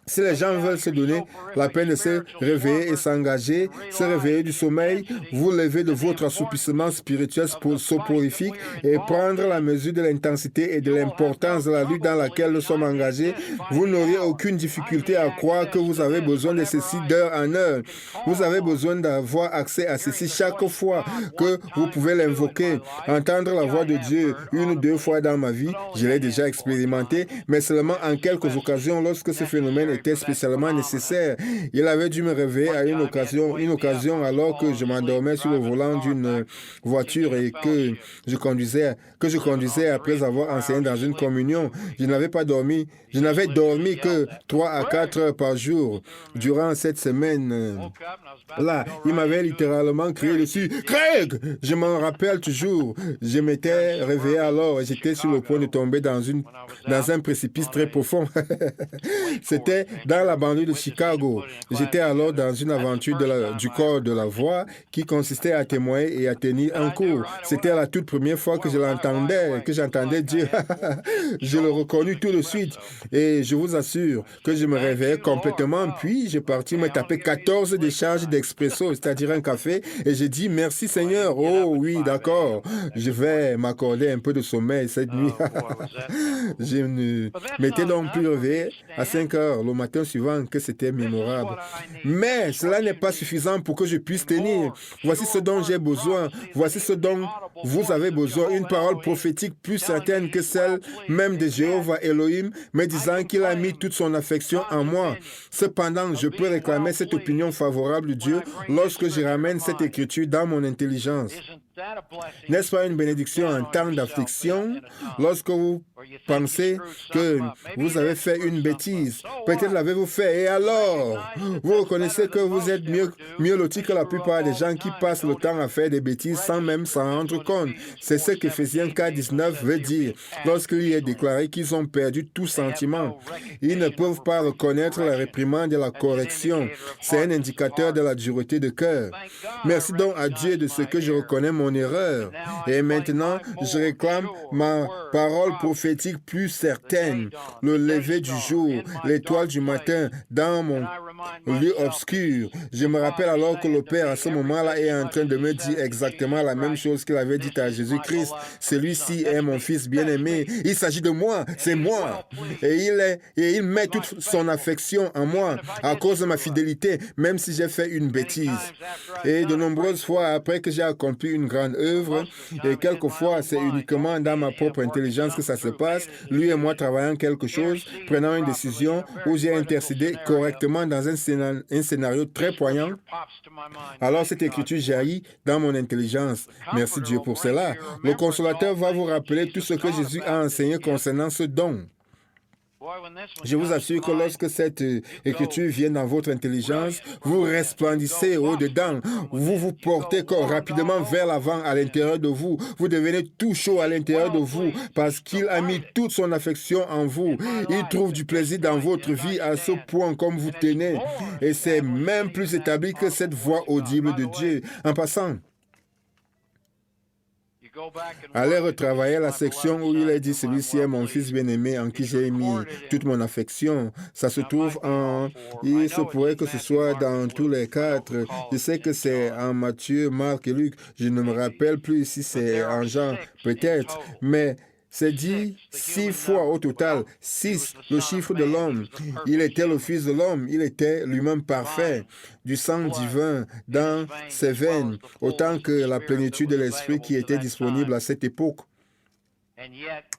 Si les gens veulent se donner la peine de se réveiller et s'engager, se réveiller du sommeil, vous lever de votre assoupissement spirituel soporifique et prendre la mesure de l'intensité et de l'importance de la lutte dans laquelle nous sommes engagés, vous n'auriez aucune difficulté à croire que vous avez besoin de ceci d'heure en heure. Vous avez besoin d'avoir accès à ceci chaque fois que vous pouvez l'invoquer. Entendre la voix de Dieu une ou deux fois dans ma vie, je l'ai déjà expérimenté, mais seulement en quelques occasions lorsque ce phénomène était spécialement nécessaire. Il avait dû me réveiller à une occasion alors que je m'endormais sur le volant d'une voiture et que je conduisais après avoir enseigné dans une communion. Je n'avais dormi que 3 à 4 heures par jour durant cette semaine. Là, il m'avait littéralement crié dessus. « Craig !» Je m'en rappelle toujours. Je m'étais réveillé alors et j'étais sur le point de tomber dans un précipice très profond. C'était dans la banlieue de Chicago. J'étais alors dans une aventure du corps de la voix qui consistait à témoigner et à tenir un cours. C'était la toute première fois que j'entendais Dieu. Je le reconnus tout de suite et je vous assure que je me réveillais complètement. Puis, je partis me taper 14 décharges d'expresso, c'est-à-dire un café, et j'ai dit merci Seigneur. Oh oui, d'accord. Je vais m'accorder un peu de sommeil cette nuit. Je ne m'étais donc plus réveillé à 5 heures. le matin suivant que c'était mémorable. Mais cela n'est pas suffisant pour que je puisse tenir. Voici ce dont j'ai besoin. Voici ce dont vous avez besoin. Une parole prophétique plus certaine que celle même de Jéhovah Elohim, me disant qu'il a mis toute son affection en moi. Cependant, je peux réclamer cette opinion favorable de Dieu lorsque je ramène cette écriture dans mon intelligence. N'est-ce pas une bénédiction en temps d'affliction lorsque vous pensez que vous avez fait une bêtise? Peut-être l'avez-vous fait et alors vous reconnaissez que vous êtes mieux loti que la plupart des gens qui passent le temps à faire des bêtises sans même s'en rendre compte. C'est ce qu'Éphésiens 4:19 veut dire lorsqu'il y est déclaré qu'ils ont perdu tout sentiment. Ils ne peuvent pas reconnaître la réprimande et la correction. C'est un indicateur de la dureté de cœur. Merci donc à Dieu de ce que je reconnais mon erreur. Et maintenant, je réclame ma parole prophétique plus certaine, le lever du jour, l'étoile du matin dans mon lieu obscur. Je me rappelle alors que le Père, à ce moment-là, est en train de me dire exactement la même chose qu'il avait dit à Jésus-Christ. Celui-ci est mon Fils bien-aimé. Il s'agit de moi, c'est moi. Et il met toute son affection en moi à cause de ma fidélité, même si j'ai fait une bêtise. Et de nombreuses fois, après que j'ai accompli une grande œuvre, et quelquefois, c'est uniquement dans ma propre intelligence que ça se passe, lui et moi travaillant quelque chose, prenant une décision où j'ai intercédé correctement dans un scénario très poignant, alors cette écriture jaillit dans mon intelligence. Merci Dieu pour cela. Le consolateur va vous rappeler tout ce que Jésus a enseigné concernant ce don. Je vous assure que lorsque cette écriture vient dans votre intelligence, vous resplendissez au-dedans. Vous vous portez rapidement vers l'avant à l'intérieur de vous. Vous devenez tout chaud à l'intérieur de vous parce qu'il a mis toute son affection en vous. Il trouve du plaisir dans votre vie à ce point comme vous tenez. Et c'est même plus établi que cette voix audible de Dieu. En passant, allez retravailler la section où il est dit « Celui-ci est mon Fils bien-aimé en qui j'ai mis toute mon affection ». Ça se trouve il se pourrait que ce soit dans tous les 4. Je sais que c'est en Matthieu, Marc et Luc. Je ne me rappelle plus si c'est en Jean, peut-être. Mais c'est dit 6 fois au total. 6, le chiffre de l'homme. Il était le Fils de l'homme. Il était lui-même parfait. Du sang divin dans ses veines, autant que la plénitude de l'Esprit qui était disponible à cette époque.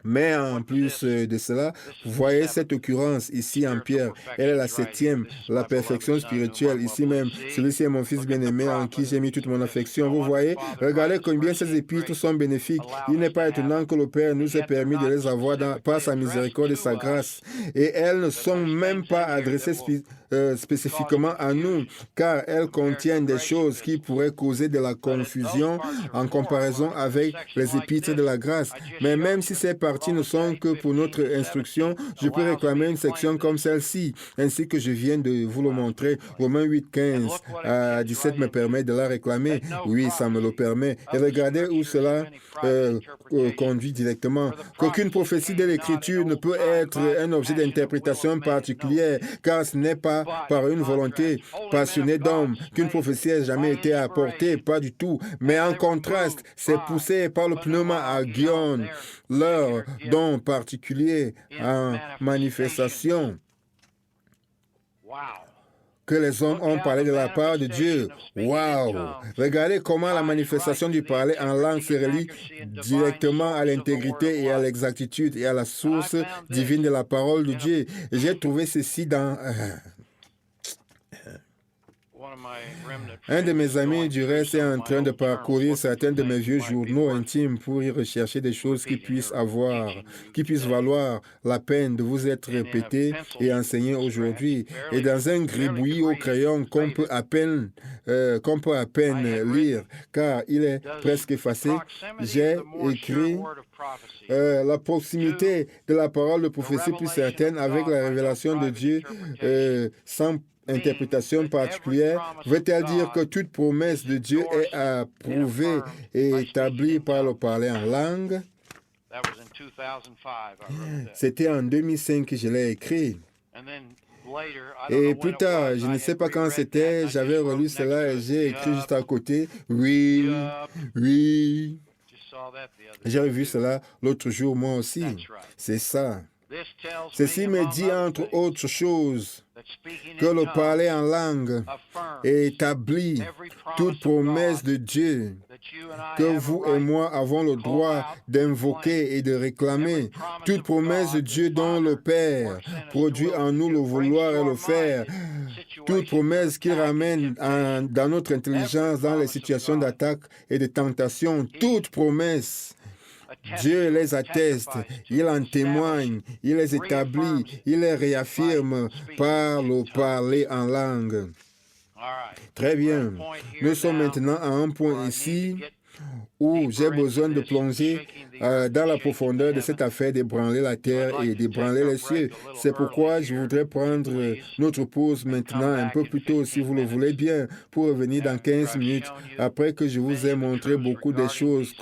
Mais en plus de cela, vous voyez cette occurrence ici en Pierre. Elle est la 7e, la perfection spirituelle. Ici même, celui-ci est mon Fils bien-aimé en qui j'ai mis toute mon affection. Vous voyez, regardez combien ces épîtres sont bénéfiques. Il n'est pas étonnant que le Père nous ait permis de les avoir par sa miséricorde et sa grâce. Et elles ne sont même pas adressées spécifiquement à nous, car elles contiennent des choses qui pourraient causer de la confusion en comparaison avec les épîtres de la grâce. Mais même si ces parties ne sont que pour notre instruction, je peux réclamer une section comme celle-ci, ainsi que je viens de vous le montrer. Romains 8, 15 à 17 me permet de la réclamer. Oui, ça me le permet. Et regardez où cela conduit directement. Qu'aucune prophétie de l'Écriture ne peut être un objet d'interprétation particulière, car ce n'est pas par une volonté passionnée d'homme qu'une prophétie n'a jamais été apportée, pas du tout. Mais en contraste, c'est poussé par le pneuma agion, leur don particulier en manifestation que les hommes ont parlé de la part de Dieu. Waouh! Regardez comment la manifestation du parler en langue se relie directement à l'intégrité et à l'exactitude et à la source divine de la parole de Dieu. J'ai trouvé ceci dans... Un de mes amis du reste est en train de parcourir certains de mes vieux journaux intimes pour y rechercher des choses qui puissent valoir la peine de vous être répétées et enseignées aujourd'hui. Et dans un gribouillis au crayon qu'on peut à peine lire, car il est presque effacé, j'ai écrit la proximité de la parole de prophétie plus certaine avec la révélation de Dieu sans interprétation particulière, veut-elle dire que toute promesse de Dieu est approuvée et établie par le parler en langue? C'était en 2005 que je l'ai écrit. Et plus tard, je ne sais pas quand c'était, j'avais relu cela et j'ai écrit juste à côté, oui, oui. J'ai revu cela l'autre jour, moi aussi. C'est ça. Ceci me dit, entre autres choses, que le parler en langue établit toute promesse de Dieu que vous et moi avons le droit d'invoquer et de réclamer. Toute promesse de Dieu dont le Père produit en nous le vouloir et le faire. Toute promesse qui ramène dans notre intelligence, dans les situations d'attaque et de tentation. Toute promesse. Dieu les atteste, il en témoigne, il les établit, il les réaffirme par le parler en langue. Très bien. Nous sommes maintenant à un point ici où j'ai besoin de plonger dans la profondeur de cette affaire d'ébranler la terre et d'ébranler les cieux. C'est pourquoi je voudrais prendre notre pause maintenant un peu plus tôt, si vous le voulez bien, pour revenir dans 15 minutes, après que je vous ai montré beaucoup des choses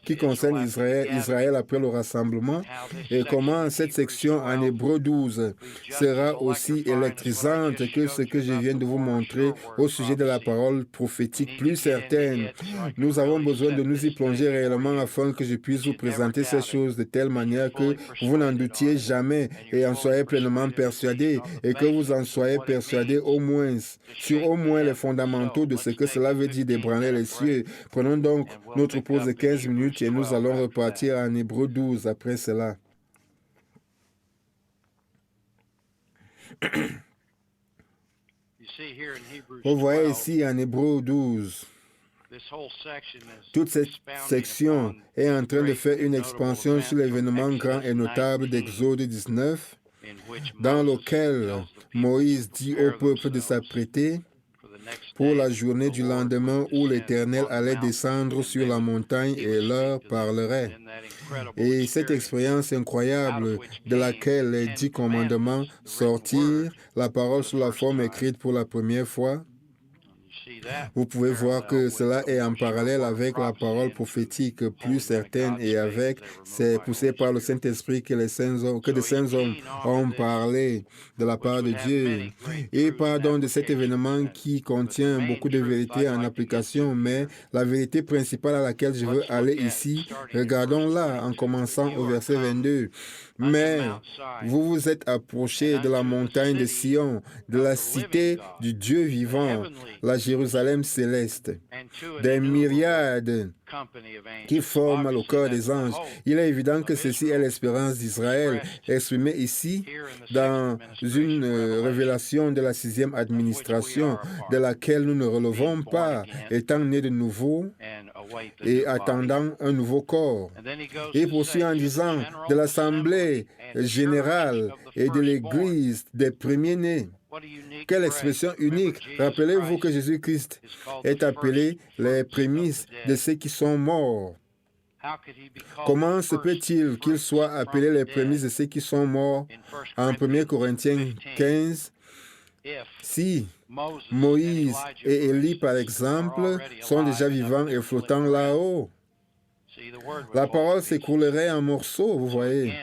qui concernent Israël après le rassemblement, et comment cette section en Hébreux 12 sera aussi électrisante que ce que je viens de vous montrer au sujet de la parole prophétique plus certaine. Nous avons besoin de nous y plonger réellement afin que je puisse vous présenter ces choses de telle manière que vous n'en doutiez jamais et en soyez pleinement persuadés et que vous en soyez persuadés sur au moins les fondamentaux de ce que cela veut dire d'ébranler les cieux. Prenons donc notre pause de 15 minutes et nous allons repartir en Hébreux 12 après cela. Vous voyez ici en Hébreux 12, toute cette section est en train de faire une expansion sur l'événement grand et notable d'Exode 19, dans lequel Moïse dit au peuple de s'apprêter pour la journée du lendemain où l'Éternel allait descendre sur la montagne et leur parlerait. Et cette expérience incroyable de laquelle les 10 commandements sortirent, la parole sous la forme écrite pour la première fois, vous pouvez voir que cela est en parallèle avec la parole prophétique plus certaine et c'est poussé par le Saint-Esprit que des saints hommes ont parlé de la part de Dieu. Et pardon de cet événement qui contient beaucoup de vérités en application, mais la vérité principale à laquelle je veux aller ici, regardons-la en commençant au verset 22. Mais vous vous êtes approchés de la montagne de Sion, de la cité du Dieu vivant, la Jérusalem céleste, des myriades qui forment le corps des anges. Il est évident que ceci est l'espérance d'Israël, exprimée ici dans une révélation de la 6e administration, de laquelle nous ne relevons pas, étant nés de nouveau et attendant un nouveau corps. Il poursuit en disant de l'Assemblée générale et de l'Église des premiers-nés. Quelle expression unique! Rappelez-vous que Jésus-Christ est appelé les prémices de ceux qui sont morts. Comment se peut-il qu'il soit appelé les prémices de ceux qui sont morts en 1 Corinthiens 15 si Moïse et Élie, par exemple, sont déjà vivants et flottant là-haut? La parole s'écroulerait en morceaux, vous voyez.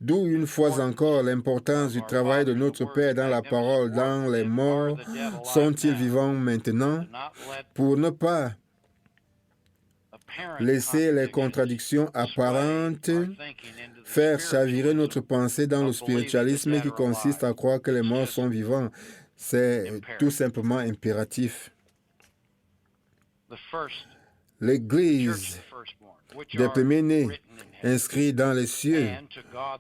D'où une fois encore l'importance du travail de notre Père dans la parole, dans les morts. Sont-ils vivants maintenant? Pour ne pas laisser les contradictions apparentes faire chavirer notre pensée dans le spiritualisme qui consiste à croire que les morts sont vivants. C'est tout simplement impératif. L'Église des premiers-nés inscrits dans les cieux,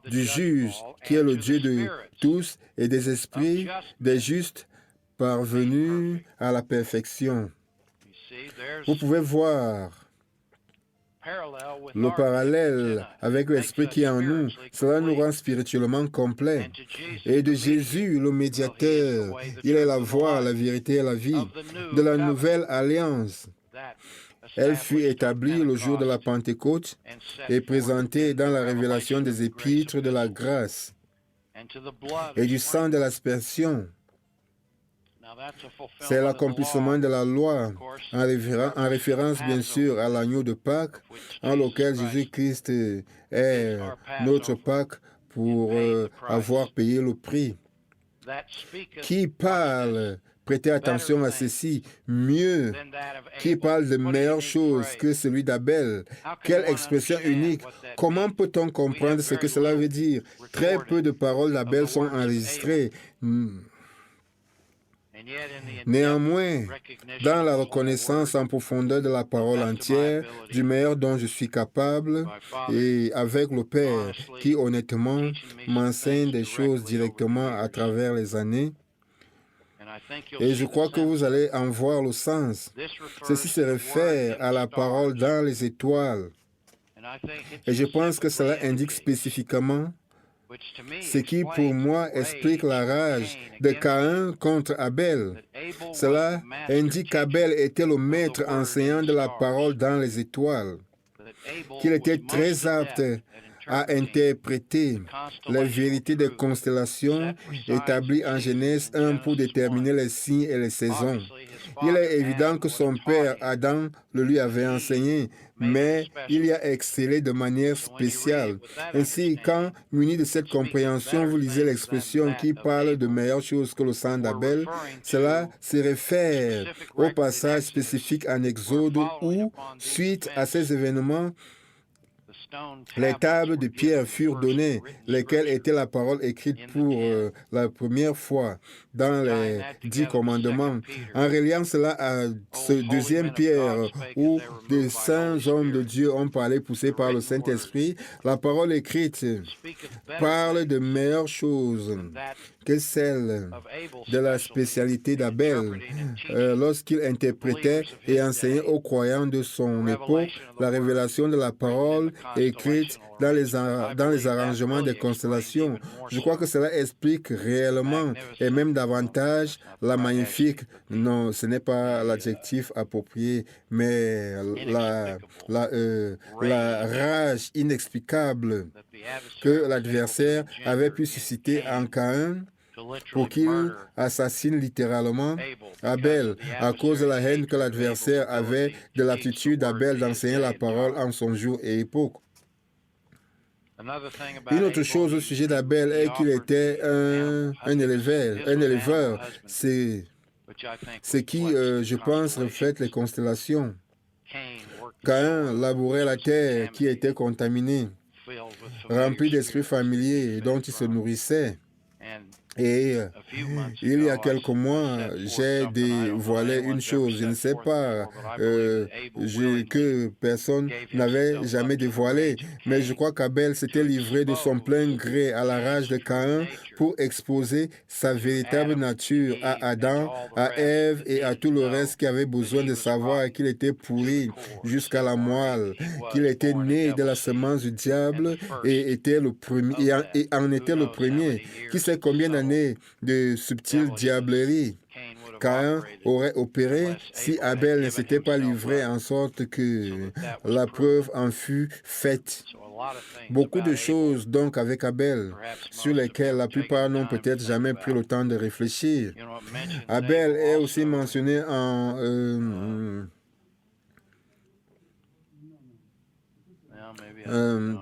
du juge qui est le Dieu de tous et des esprits des justes parvenus à la perfection. Vous pouvez voir le parallèle avec l'esprit qui est en nous. Cela nous rend spirituellement complets. Et de Jésus, le médiateur, il est la voie, la vérité et la vie de la nouvelle alliance. Elle fut établie le jour de la Pentecôte et présentée dans la révélation des épîtres de la grâce et du sang de l'aspersion. C'est l'accomplissement de la loi, en référence bien sûr à l'agneau de Pâques, en lequel Jésus-Christ est notre Pâques pour avoir payé le prix. Qui parle Prêtez attention à ceci. Mieux, qui parle de meilleures choses que celui d'Abel. Quelle expression unique. Comment peut-on comprendre ce que cela veut dire? Très peu de paroles d'Abel sont enregistrées. Néanmoins, dans la reconnaissance en profondeur de la parole entière, du meilleur dont je suis capable, et avec le Père qui honnêtement m'enseigne des choses directement à travers les années, et je crois que vous allez en voir le sens. Ceci se réfère à la parole dans les étoiles. Et je pense que cela indique spécifiquement ce qui, pour moi, explique la rage de Caïn contre Abel. Cela indique qu'Abel était le maître enseignant de la parole dans les étoiles, qu'il était très apte à interpréter les vérités des constellations établies en Genèse 1 pour déterminer les signes et les saisons. Il est évident que son père Adam le lui avait enseigné, mais il y a excellé de manière spéciale. Ainsi, quand, muni de cette compréhension, vous lisez l'expression qui parle de meilleures choses que le sang d'Abel, cela se réfère au passage spécifique en Exode où, suite à ces événements, les tables de pierre furent données, lesquelles étaient la parole écrite pour la première fois dans les 10 commandements. En reliant cela à ce deuxième Pierre, où des saints hommes de Dieu ont parlé poussés par le Saint-Esprit, la parole écrite parle de meilleures choses que celle de la spécialité d'Abel, lorsqu'il interprétait et enseignait aux croyants de son époque la révélation de la parole écrite dans les arrangements des constellations. Je crois que cela explique réellement et même davantage la magnifique, non, ce n'est pas l'adjectif approprié, mais la rage inexplicable que l'adversaire avait pu susciter en Caïn pour qu'il assassine littéralement Abel à cause de la haine que l'adversaire avait de l'aptitude d'Abel d'enseigner la parole en son jour et époque. Une autre chose au sujet d'Abel est qu'il était un éleveur. C'est ce qui, je pense, reflète les constellations. Caïn labourait la terre qui était contaminée, remplie d'esprits familiers dont il se nourrissait. Et il y a quelques mois, j'ai dévoilé une chose, je ne sais pas, que personne n'avait jamais dévoilé, mais je crois qu'Abel s'était livré de son plein gré à la rage de Caïn pour exposer sa véritable nature à Adam, à Ève et à tout le reste qui avait besoin de savoir qu'il était pourri jusqu'à la moelle, qu'il était né de la semence du diable et en était le premier. Qui sait combien d'années de subtile diablerie Caïn aurait opéré si Abel ne s'était pas livré en sorte que la preuve en fut faite. Beaucoup de choses donc avec Abel, sur lesquelles la plupart n'ont peut-être jamais pris le temps de réfléchir. Abel est aussi mentionné en...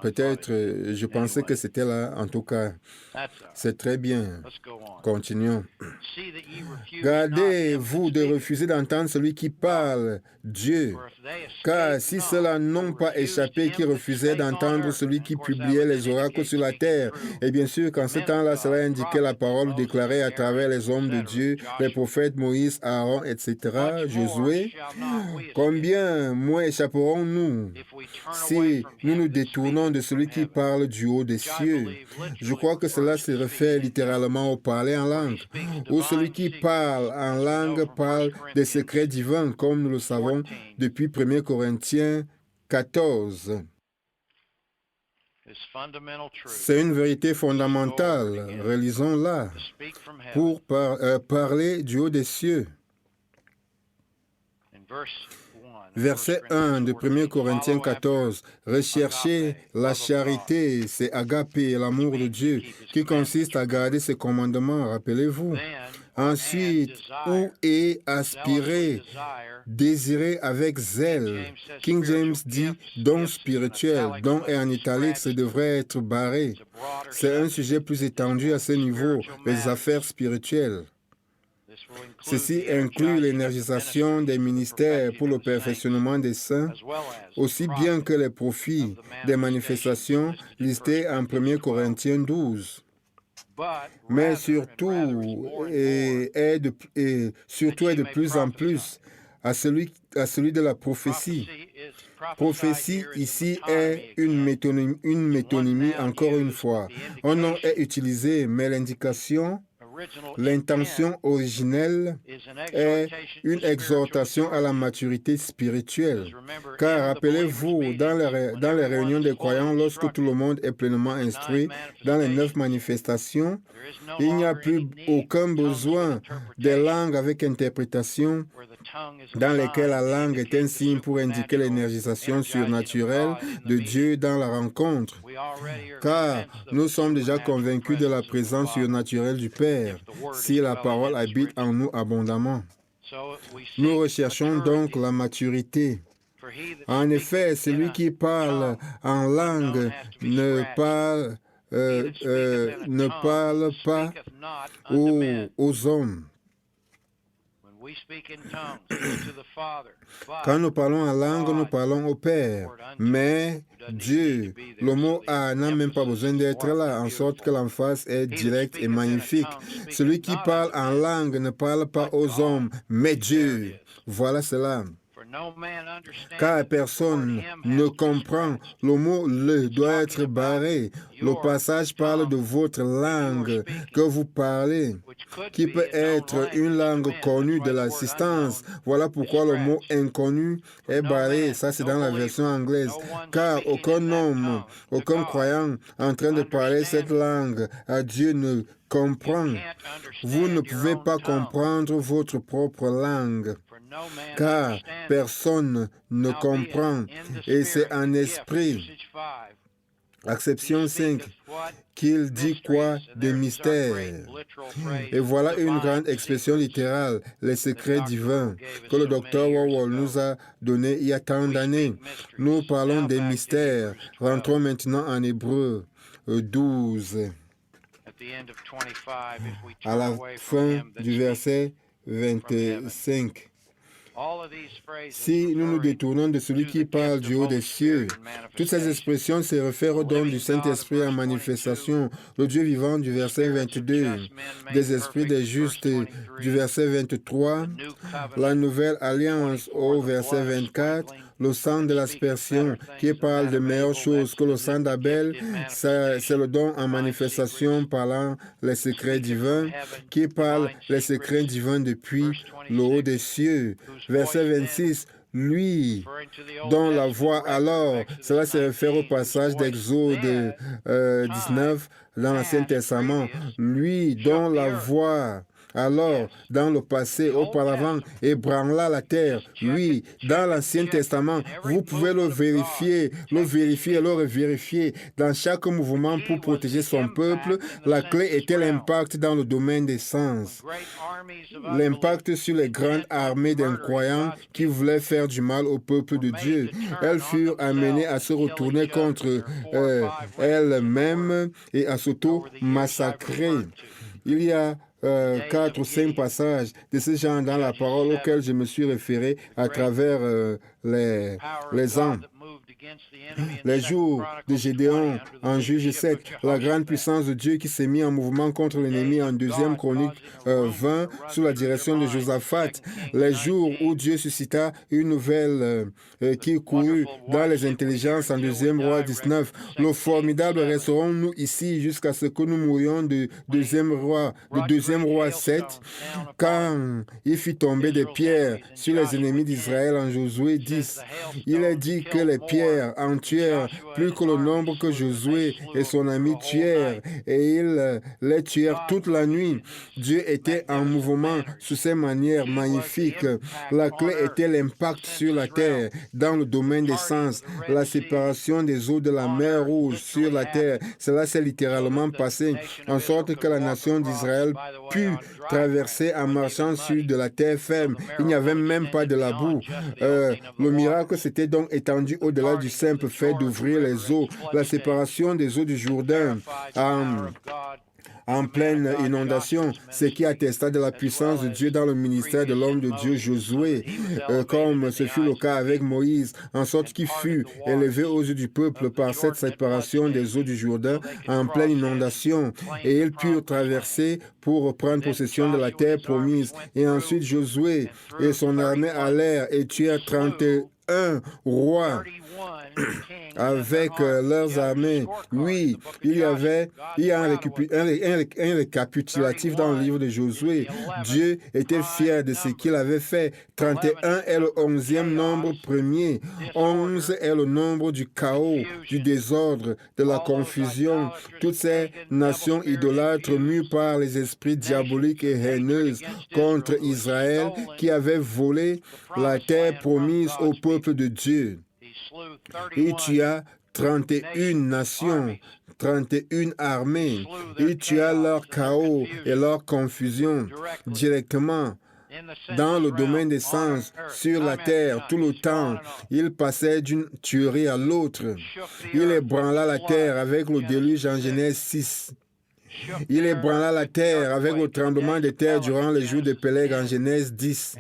peut-être, je pensais que c'était là, en tout cas. C'est très bien. Continuons. Gardez-vous de refuser d'entendre celui qui parle, Dieu. Car si ceux-là n'ont pas échappé, qui refusaient d'entendre celui qui publiait les oracles sur la terre, et bien sûr qu'en ce temps-là, cela indiquait la parole déclarée à travers les hommes de Dieu, les prophètes Moïse, Aaron, etc., Josué, combien moins échapperons-nous si nous nous détournons de celui qui parle du haut des cieux? Je crois que cela se réfère littéralement au parler en langue, où celui qui parle en langue parle des secrets divins, comme nous le savons depuis 1 Corinthiens 14. C'est une vérité fondamentale, relisons-la, pour parler du haut des cieux. Verset 1 de 1 Corinthiens 14. Recherchez la charité, c'est agapé, l'amour de Dieu, qui consiste à garder ses commandements, rappelez-vous. Ensuite, où est aspirer, désirer avec zèle. King James dit don spirituel, don est en italique, ça devrait être barré. C'est un sujet plus étendu à ce niveau, les affaires spirituelles. Ceci inclut l'énergisation des ministères pour le perfectionnement des saints, aussi bien que les profits des manifestations listées en 1 Corinthiens 12. Mais surtout est de plus en plus à celui de la prophétie. Prophétie ici est une métonymie encore une fois. Un nom est utilisé, mais l'intention originelle est une exhortation à la maturité spirituelle. Car rappelez-vous, dans les réunions des croyants, lorsque tout le monde est pleinement instruit dans les 9 manifestations, il n'y a plus aucun besoin des langues avec interprétation dans lesquelles la langue est un signe pour indiquer l'énergisation surnaturelle de Dieu dans la rencontre. Car nous sommes déjà convaincus de la présence surnaturelle du Père, si la parole habite en nous abondamment. Nous recherchons donc la maturité. En effet, celui qui parle en langue ne parle pas aux hommes. Quand nous parlons en langue, nous parlons au Père. Mais Dieu, le mot « a » n'a même pas besoin d'être là, en sorte que l'emphase est directe et magnifique. Celui qui parle en langue ne parle pas aux hommes, mais Dieu. Voilà cela. Car personne ne comprend. Le mot « le » doit être barré. Le passage parle de votre langue que vous parlez, qui peut être une langue connue de l'assistance. Voilà pourquoi le mot « inconnu » est barré. Ça, c'est dans la version anglaise. Car aucun homme, aucun croyant en train de parler cette langue à Dieu ne comprend. Vous ne pouvez pas comprendre votre propre langue, car personne ne comprend, et c'est en esprit. Acception 5, qu'il dit quoi de mystère. Et voilà une grande expression littérale, les secrets divins, que le docteur Wawol nous a donné il y a tant d'années. Nous parlons des mystères. Rentrons maintenant en Hébreux 12. À la fin du verset 25. Si nous nous détournons de celui qui parle du haut des cieux, toutes ces expressions se réfèrent au don du Saint-Esprit en manifestation, le Dieu vivant du verset 22, des esprits des justes du verset 23, la nouvelle alliance au verset 24, le sang de l'aspersion qui parle de meilleures choses que le sang d'Abel, c'est le don en manifestation parlant les secrets divins, qui parle les secrets divins depuis le haut des cieux. Verset 26, lui, dont la voix alors, cela se réfère au passage d'Exode 19 dans l'Ancien Testament, lui, dont la voix alors, dans le passé, auparavant, ébranla la terre. Oui, dans l'Ancien Testament, vous pouvez le vérifier et le revérifier. Dans chaque mouvement pour protéger son peuple, la clé était l'impact dans le domaine des sens. L'impact sur les grandes armées d'incroyants qui voulaient faire du mal au peuple de Dieu. Elles furent amenées à se retourner contre elles-mêmes et à s'auto-massacrer. Il y a 4 ou 5 passages de ce genre dans la parole auxquels je me suis référé à travers les ans. Les jours de Gédéon en Juge 7, la grande puissance de Dieu qui s'est mise en mouvement contre l'ennemi en 2 Chronique 20 sous la direction de Josaphat. Les jours où Dieu suscita une nouvelle qui courut dans les intelligences en 2 Roi 19. Le formidable resterons-nous ici jusqu'à ce que nous mourions de 2 Roi 7, quand il fit tomber des pierres sur les ennemis d'Israël en Josué 10. Il est dit que les pierres en tuèrent plus que le nombre que Josué et son ami tuèrent, et ils les tuèrent toute la nuit. Dieu était en mouvement sous ces manières magnifiques. La clé était l'impact sur la terre dans le domaine des sens, la séparation des eaux de la mer Rouge sur la terre. Cela s'est littéralement passé, en sorte que la nation d'Israël put traverser en marchant sur de la terre ferme. Il n'y avait même pas de la boue. Le miracle s'était donc étendu au-delà du simple fait d'ouvrir les eaux, la séparation des eaux du Jourdain en pleine inondation, ce qui attesta de la puissance de Dieu dans le ministère de l'homme de Dieu Josué, comme ce fut le cas avec Moïse, en sorte qu'il fut élevé aux yeux du peuple par cette séparation des eaux du Jourdain en pleine inondation, et ils purent traverser pour prendre possession de la terre promise. Et ensuite Josué et son armée allèrent et tuèrent 31 rois avec leurs armées. Oui, il y a un récapitulatif dans le livre de Josué. Dieu était fier de ce qu'il avait fait. 31 est le 11e nombre premier. 11 est le nombre du chaos, du désordre, de la confusion. Toutes ces nations idolâtres mues par les esprits diaboliques et haineuses contre Israël qui avaient volé la terre promise au peuple de Dieu. Il tua 31 nations, 31 armées. Il tua leur chaos et leur confusion directement dans le domaine des sens, sur la terre, tout le temps. Il passait d'une tuerie à l'autre. Il ébranla la terre avec le déluge en Genèse 6. Il ébranla la terre avec le tremblement de terre durant les jours de Péleg en Genèse 10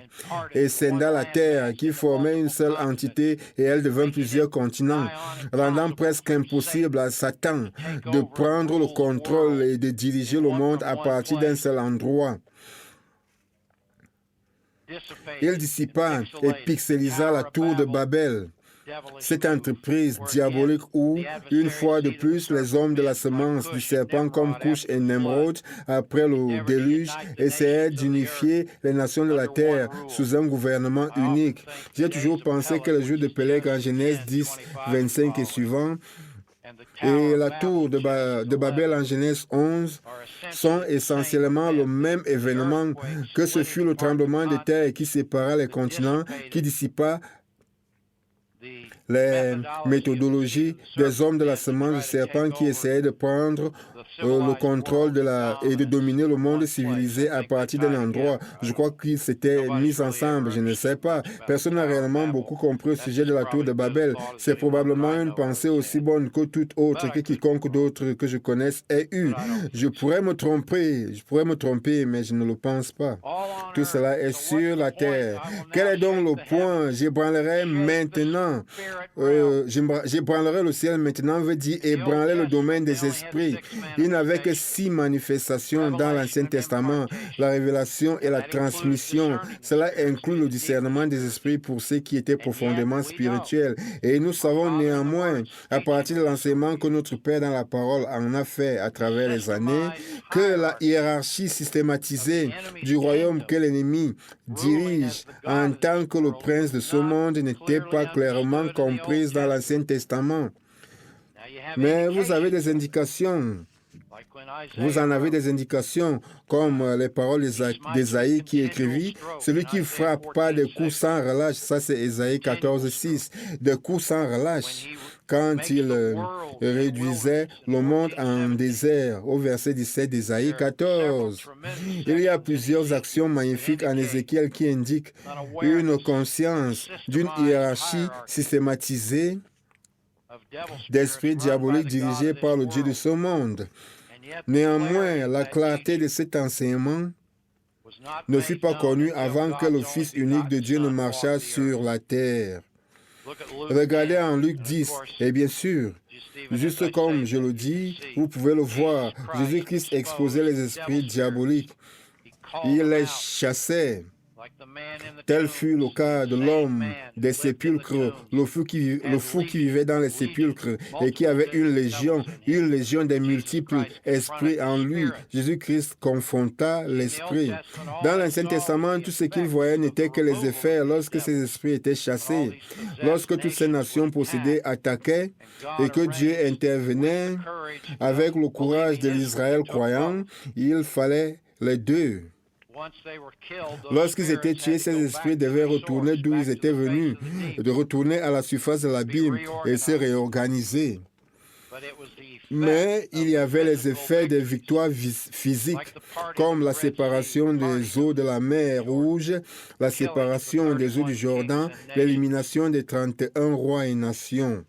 et scinda la terre qui formait une seule entité et elle devint plusieurs continents, rendant presque impossible à Satan de prendre le contrôle et de diriger le monde à partir d'un seul endroit. Il dissipa et pixelisa la tour de Babel, cette entreprise diabolique où, une fois de plus, les hommes de la semence du serpent comme Cush et Nemrod, après le déluge, essayaient d'unifier les nations de la terre sous un gouvernement unique. J'ai toujours pensé que le jour de Péleg en Genèse 10, 25 et suivant, et la tour de Babel en Genèse 11 sont essentiellement le même événement que ce fut le tremblement de terre qui sépara les continents, qui dissipa les méthodologies des hommes de la semence du serpent qui essayaient de prendre le contrôle et de dominer le monde civilisé à partir d'un endroit. Je crois qu'ils s'étaient mis ensemble, je ne sais pas. Personne n'a réellement beaucoup compris au sujet de la tour de Babel. C'est probablement une pensée aussi bonne que toute autre, que quiconque d'autre que je connaisse ait eu. Je pourrais me tromper, mais je ne le pense pas. Tout cela est sur la terre. Quel est donc le point? J'ébranlerai maintenant. J'ébranlerai le ciel maintenant veut dire ébranler le domaine des esprits. Il n'avait que 6 manifestations dans l'Ancien Testament, la révélation et la transmission. Cela inclut le discernement des esprits pour ceux qui étaient profondément spirituels. Et nous savons néanmoins, à partir de l'enseignement que notre Père dans la parole en a fait à travers les années, que la hiérarchie systématisée du royaume que l'ennemi dirige en tant que le prince de ce monde n'était pas clairement comprise dans l'Ancien Testament. Mais vous avez des indications. Vous en avez des indications, comme les paroles d'Ésaïe qui écrivit, celui qui frappe pas des coups sans relâche, ça c'est Ésaïe 14, 6, des coups sans relâche, quand il réduisait le monde en désert, au verset 17 d'Ésaïe 14. Il y a plusieurs actions magnifiques en Ézéchiel qui indiquent une conscience d'une hiérarchie systématisée d'esprits diaboliques dirigés par le Dieu de ce monde. Néanmoins, la clarté de cet enseignement ne fut pas connue avant que le Fils unique de Dieu ne marchât sur la terre. Regardez en Luc 10, et bien sûr, juste comme je le dis, vous pouvez le voir, Jésus-Christ exposait les esprits diaboliques. Il les chassait. Tel fut le cas de l'homme des sépulcres, le fou qui vivait dans les sépulcres et qui avait une légion des multiples esprits en lui. Jésus-Christ confronta l'esprit. Dans l'Ancien Testament, tout ce qu'il voyait n'était que les effets lorsque ces esprits étaient chassés. Lorsque toutes ces nations possédées attaquaient et que Dieu intervenait avec le courage de l'Israël croyant, il fallait les deux. Lorsqu'ils étaient tués, ces esprits devaient retourner d'où ils étaient venus, de retourner à la surface de l'abîme et se réorganiser. Mais il y avait les effets des victoires physiques, comme la séparation des eaux de la mer Rouge, la séparation des eaux du Jourdain, l'élimination des 31 rois et nations.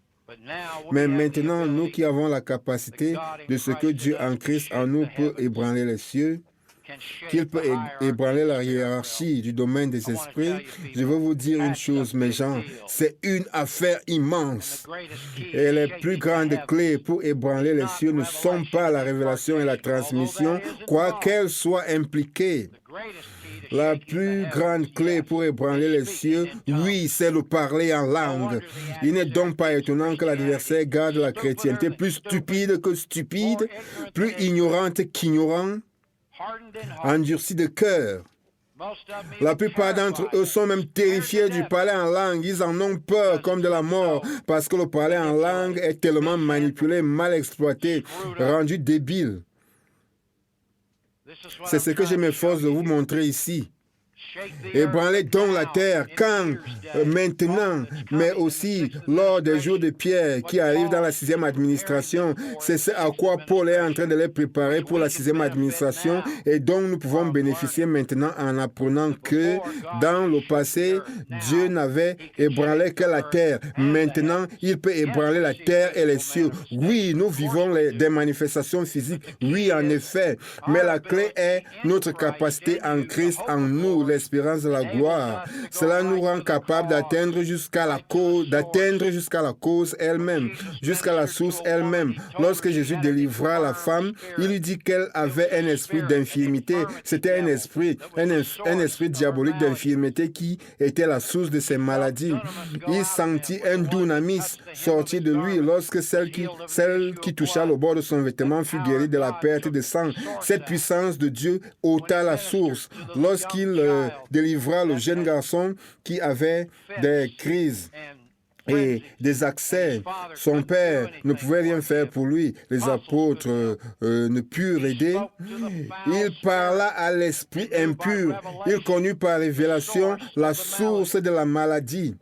Mais maintenant, nous qui avons la capacité de ce que Dieu en Christ en nous peut ébranler les cieux, qu'il peut ébranler la hiérarchie du domaine des esprits, je veux vous dire une chose, mes gens, c'est une affaire immense. Et les plus grandes clés pour ébranler les cieux ne sont pas la révélation et la transmission, quoiqu'elles soient impliquées. La plus grande clé pour ébranler les cieux, oui, c'est le parler en langue. Il n'est donc pas étonnant que l'adversaire garde la chrétienté plus stupide que stupide, plus ignorante qu'ignorant, endurci de cœur. La plupart d'entre eux sont même terrifiés du parler en langue. Ils en ont peur comme de la mort parce que le parler en langue est tellement manipulé, mal exploité, rendu débile. C'est ce que je m'efforce de vous montrer ici. Ébranler donc la terre, quand, maintenant, mais aussi lors des jours de Pierre qui arrivent dans la 6e administration. C'est ce à quoi Paul est en train de les préparer pour la 6e administration et dont nous pouvons bénéficier maintenant en apprenant que dans le passé, Dieu n'avait ébranlé que la terre. Maintenant, il peut ébranler la terre et les cieux. Oui, nous vivons des manifestations physiques. Oui, en effet. Mais la clé est notre capacité en Christ, en nous, l'espérance de la gloire. Cela nous rend capables d'atteindre jusqu'à la cause elle-même, jusqu'à la source elle-même. Lorsque Jésus délivra la femme, il lui dit qu'elle avait un esprit d'infirmité. C'était un esprit diabolique d'infirmité qui était la source de ses maladies. Il sentit un dunamis sortir de lui lorsque celle qui toucha le bord de son vêtement fut guérie de la perte de sang. Cette puissance de Dieu ôta la source. Lorsqu'il délivra le jeune garçon qui avait des crises et des accès, son père ne pouvait rien faire pour lui. Les apôtres ne purent l'aider. Il parla à l'esprit impur. Il connut par révélation la source de la maladie.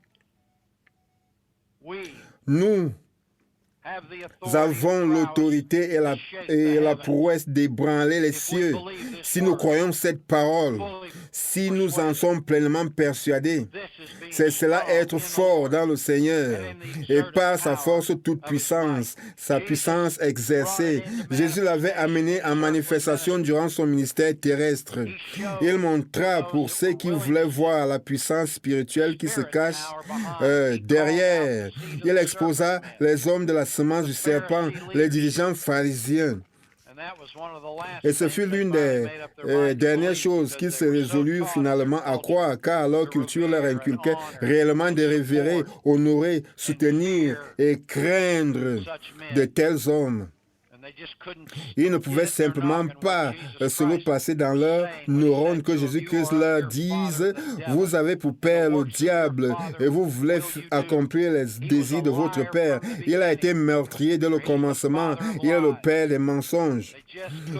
Nous avons l'autorité et la prouesse d'ébranler les cieux. Si nous croyons cette parole, si nous en sommes pleinement persuadés, c'est cela être fort dans le Seigneur et par sa force toute puissance, sa puissance exercée. Jésus l'avait amené en manifestation durant son ministère terrestre. Il montra pour ceux qui voulaient voir la puissance spirituelle qui se cache derrière. Il exposa les hommes de la semence du serpent, les dirigeants pharisiens. Et ce fut l'une des dernières choses qu'ils se résolurent finalement à croire, car leur culture leur inculquait réellement de révérer, honorer, soutenir et craindre de tels hommes. Ils ne pouvaient simplement pas se le passer dans leurs neurones que Jésus-Christ leur dise « Vous avez pour père le diable et vous voulez accomplir les désirs de votre père. Il a été meurtrier dès le commencement. Il est le père des mensonges. »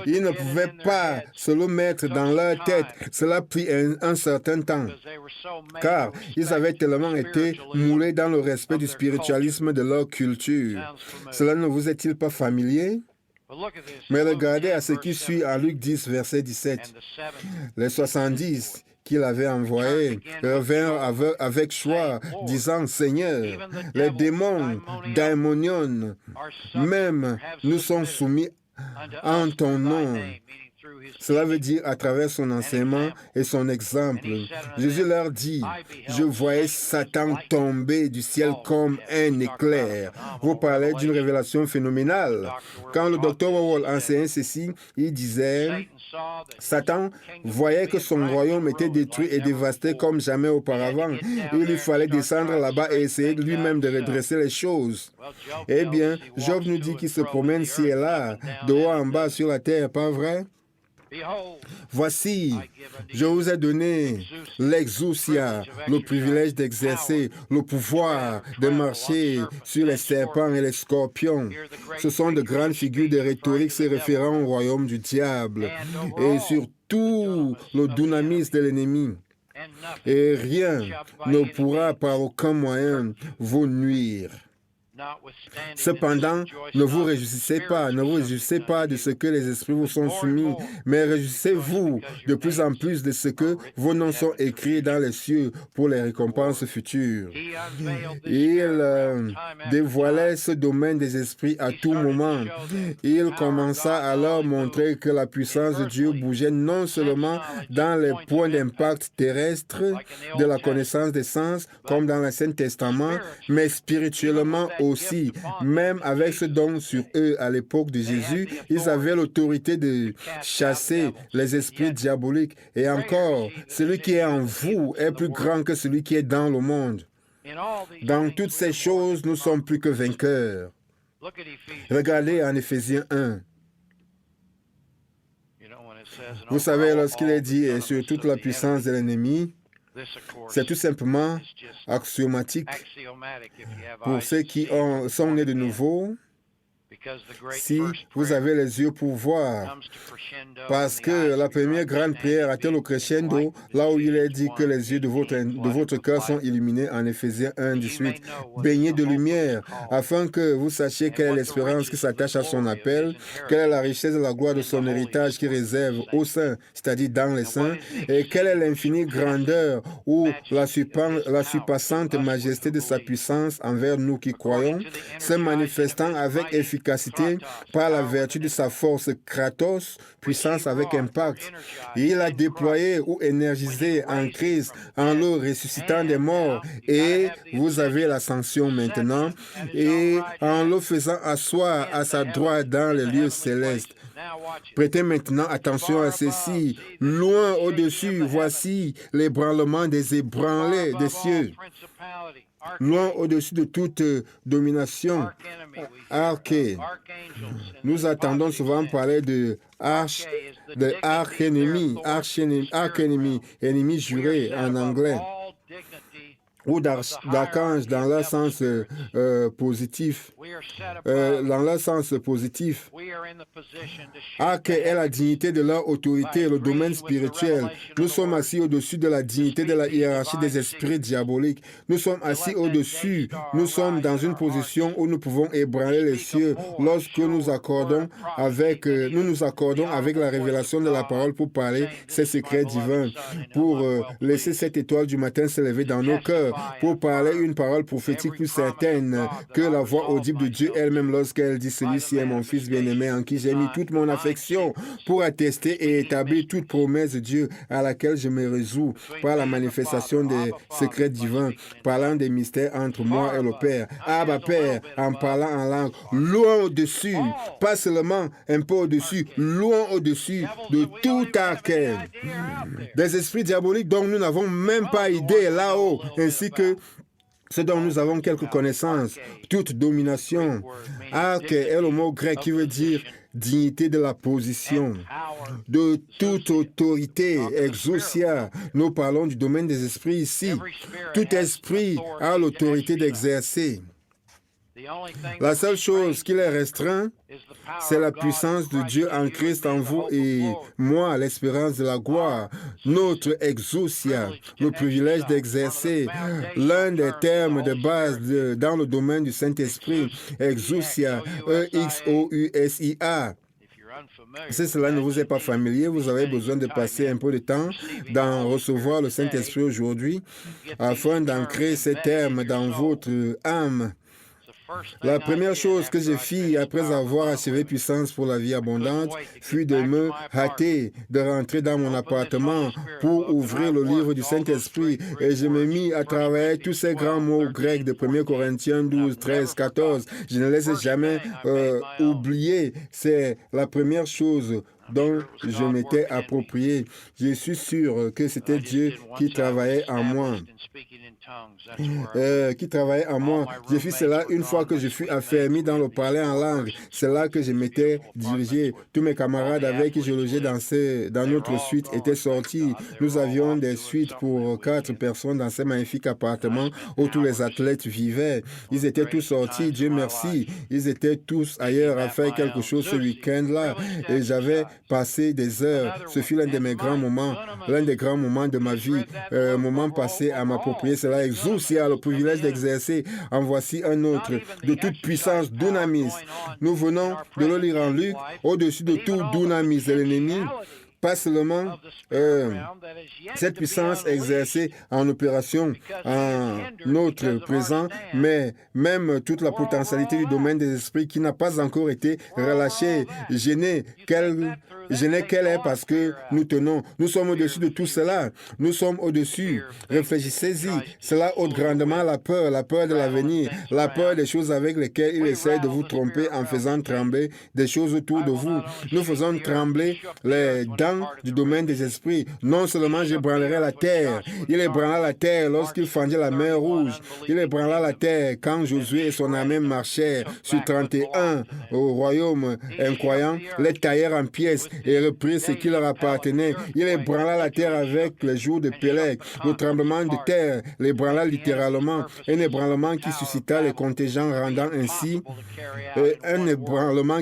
Ils ne pouvaient pas se le mettre dans leur tête. Cela prit un certain temps, car ils avaient tellement été moulés dans le respect du spiritualisme de leur culture. Cela ne vous est-il pas familier? Mais regardez à ce qui suit en Luc 10, verset 17. Les 70 qu'il avait envoyés revinrent avec joie, disant, « Seigneur, les démons, daimonion, même nous sont soumis en ton nom. » Cela veut dire à travers son enseignement et son exemple. Jésus leur dit, « Je voyais Satan tomber du ciel comme un éclair. » Vous parlez d'une révélation phénoménale. Quand le docteur Wawol enseignait ceci, il disait, « Satan voyait que son royaume était détruit et dévasté comme jamais auparavant. Il lui fallait descendre là-bas et essayer lui-même de redresser les choses. » Eh bien, Job nous dit qu'il se promène ci et là, de haut en bas sur la terre, pas vrai? Voici, je vous ai donné l'exousia, le privilège d'exercer, le pouvoir de marcher sur les serpents et les scorpions. Ce sont de grandes figures de rhétorique se référant au royaume du diable et surtout le dunamis de l'ennemi. Et rien ne pourra par aucun moyen vous nuire. Cependant, ne vous réjouissez pas de ce que les esprits vous sont soumis, mais réjouissez-vous de plus en plus de ce que vos noms sont écrits dans les cieux pour les récompenses futures. Il dévoilait ce domaine des esprits à tout moment. Il commença à leur montrer que la puissance de Dieu bougeait non seulement dans les points d'impact terrestres de la connaissance des sens, comme dans l'Ancien Testament, mais spirituellement aussi. Même avec ce don sur eux à l'époque de Jésus, ils avaient l'autorité de chasser les esprits diaboliques. Et encore, celui qui est en vous est plus grand que celui qui est dans le monde. Dans toutes ces choses, nous sommes plus que vainqueurs. Regardez en Éphésiens 1. Vous savez, lorsqu'il est dit « et sur toute la puissance de l'ennemi », c'est tout simplement axiomatique pour ceux qui sont nés de nouveau. Si vous avez les yeux pour voir, parce que la première grande prière atteint au crescendo, là où il est dit que les yeux de votre cœur sont illuminés en Éphésiens 1, 18, baignés de lumière, afin que vous sachiez quelle est l'espérance qui s'attache à son appel, quelle est la richesse de la gloire de son héritage qui réserve aux saints, c'est-à-dire dans les saints, et quelle est l'infinie grandeur ou la surpassante majesté de sa puissance envers nous qui croyons, se manifestant avec efficacité par la vertu de sa force Kratos, puissance avec impact. Et il a déployé ou énergisé en Christ en le ressuscitant des morts. Et vous avez l'ascension maintenant. Et en le faisant asseoir à sa droite dans les lieux célestes. Prêtez maintenant attention à ceci. Loin au-dessus, voici l'ébranlement des ébranlés des cieux. Loin au-dessus de toute domination. Nous entendons souvent parler de arch-ennemi, ennemi juré en anglais, ou d'archange dans leur sens positif. Arc est la dignité de leur autorité, le domaine spirituel. Nous sommes assis au-dessus de la dignité de la hiérarchie des esprits diaboliques. Nous sommes assis au-dessus. Nous sommes dans une position où nous pouvons ébranler les cieux lorsque nous nous accordons avec la révélation de la parole pour parler ces secrets divins, pour laisser cette étoile du matin se lever dans nos cœurs, pour parler une parole prophétique plus certaine que la voix audible de Dieu elle-même lorsqu'elle dit « Celui-ci est mon fils bien-aimé en qui j'ai mis toute mon affection » pour attester et établir toute promesse de Dieu à laquelle je me résous par la manifestation des secrets divins, parlant des mystères entre moi et le Père. Abba Père, en parlant en langue, loin au-dessus, pas seulement un peu au-dessus, loin au-dessus de tout arcane. Des esprits diaboliques dont nous n'avons même pas idée là-haut, ainsi que ce dont nous avons quelques connaissances, toute domination. Arc est le mot grec qui veut dire dignité de la position, de toute autorité, exousia. Nous parlons du domaine des esprits ici. Tout esprit a l'autorité d'exercer. La seule chose qui les restreint, c'est la puissance de Dieu en Christ en vous et moi, l'espérance de la gloire, notre exousia, le privilège d'exercer. L'un des termes de base dans le domaine du Saint-Esprit, exousia, E-X-O-U-S-I-A. Si cela ne vous est pas familier, vous avez besoin de passer un peu de temps dans recevoir le Saint-Esprit aujourd'hui afin d'ancrer ces termes dans votre âme. La première chose que j'ai fait après avoir achevé puissance pour la vie abondante fut de me hâter de rentrer dans mon appartement pour ouvrir le livre du Saint-Esprit et je me mis à travailler tous ces grands mots grecs de 1 Corinthiens 12, 13, 14. Je ne les ai jamais oubliés. C'est la première chose dont je m'étais approprié. Je suis sûr que c'était Dieu qui travaillait en moi. J'ai fait cela une fois que je fus affermi dans le parler en langue. C'est là que je m'étais dirigé. Tous mes camarades avec qui je logeais dans notre suite étaient sortis. Nous avions des suites pour 4 personnes dans ces magnifiques appartements où tous les athlètes vivaient. Ils étaient tous sortis, Dieu merci. Ils étaient tous ailleurs à faire quelque chose ce week-end-là. Et j'avais passer des heures. Ce fut l'un de mes grands moments, l'un des grands moments de ma vie, moment passé à m'approprier cela. Exousia, le privilège d'exercer. En voici un autre, de toute puissance, dunamis. Nous venons de le lire en Luc, au-dessus de tout dunamis de l'ennemi. Pas seulement cette puissance exercée en opération en notre présent, mais même toute la potentialité du domaine des esprits qui n'a pas encore été relâchée. Je n'ai qu'elle est parce que nous tenons. Nous sommes au-dessus de tout cela. Nous sommes au-dessus. Réfléchissez-y. Cela ôte grandement la peur de l'avenir, la peur des choses avec lesquelles il essaie de vous tromper en faisant trembler des choses autour de vous. Nous faisons trembler les dents du domaine des esprits. Non seulement j'ébranlerai la terre, il ébranla la terre lorsqu'il fendit la mer Rouge. Il ébranla la terre quand Josué et son armée marchèrent sur 31 au royaume incroyant, les taillèrent en pièces et reprirent ce qui leur appartenait. Il ébranla la terre avec les jours de Pélec. Le tremblement de terre l'ébranla littéralement. Un ébranlement qui suscita les contingents, rendant ainsi un ébranlement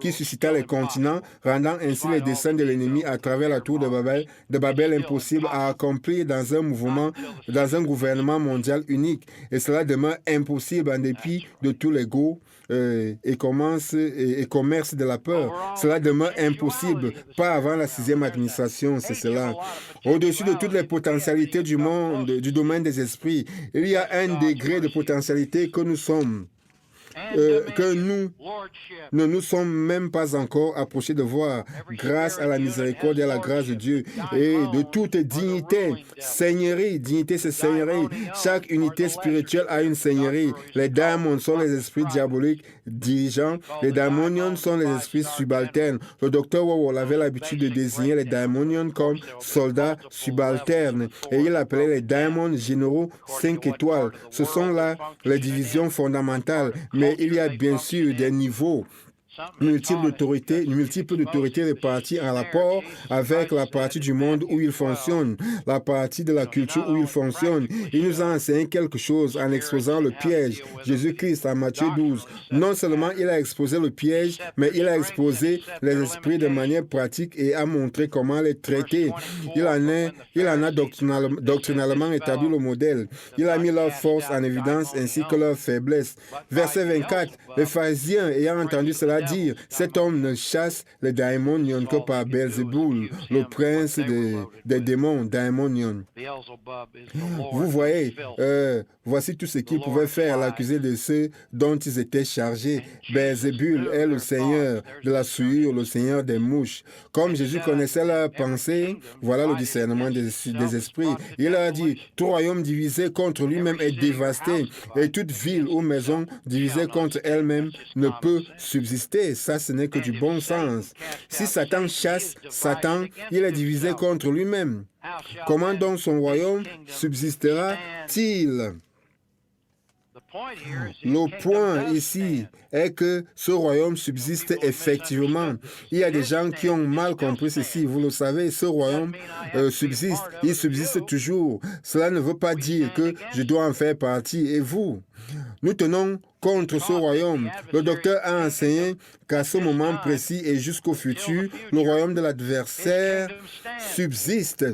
qui suscita les continents, rendant ainsi les desseins de l'ennemi à travers la tour de Babel impossible à accomplir dans un mouvement, dans un gouvernement mondial unique. Et cela demeure impossible en dépit de tous les go et commerce de la peur. Cela demeure impossible, pas avant la 6e administration, c'est cela. Au-dessus de toutes les potentialités du monde, du domaine des esprits, il y a un degré de potentialité que nous sommes. Que nous ne nous sommes même pas encore approchés de voir, grâce à la miséricorde et à la grâce de Dieu, et de toute dignité, seigneurie. Dignité, c'est seigneurie. Chaque unité spirituelle a une seigneurie. Les daimons sont les esprits diaboliques dirigeants. Les daimonions sont les esprits subalternes. Le docteur Wawol avait l'habitude de désigner les daimonions comme soldats subalternes, et il appelait les daimons généraux 5 étoiles. Ce sont là les divisions fondamentales. Mais il y a bien sûr des niveaux multiples d'autorités réparties en rapport avec la partie du monde où il fonctionne, la partie de la culture où il fonctionne. Il nous a enseigné quelque chose en exposant le piège. Jésus-Christ, en Matthieu 12, non seulement il a exposé le piège, mais il a exposé les esprits de manière pratique et a montré comment les traiter. Il en a doctrinalement établi le modèle. Il a mis leur force en évidence ainsi que leur faiblesse. Verset 24, les pharisiens ayant entendu cela dire, cet homme ne chasse les daimonions que par Belzéboul, le prince des démons, daimonion. Vous voyez, voici tout ce qu'ils pouvaient faire à l'accuser de ceux dont ils étaient chargés. Belzébul est le seigneur de la souillure, le seigneur des mouches. Comme Jésus connaissait leurs pensées, voilà le discernement des esprits. Il a dit, tout royaume divisé contre lui-même est dévasté, et toute ville ou maison divisée contre elle-même ne peut subsister. Ça, ce n'est que du bon sens. Si Satan chasse Satan, il est divisé contre lui-même. Comment donc son royaume subsistera-t-il? Le point ici est que ce royaume subsiste effectivement. Il y a des gens qui ont mal compris ceci. Vous le savez, ce royaume subsiste. Il subsiste toujours. Cela ne veut pas dire que je dois en faire partie. Et vous? Nous tenons contre ce royaume. Le docteur a enseigné qu'à ce moment précis et jusqu'au futur, le royaume de l'adversaire subsiste.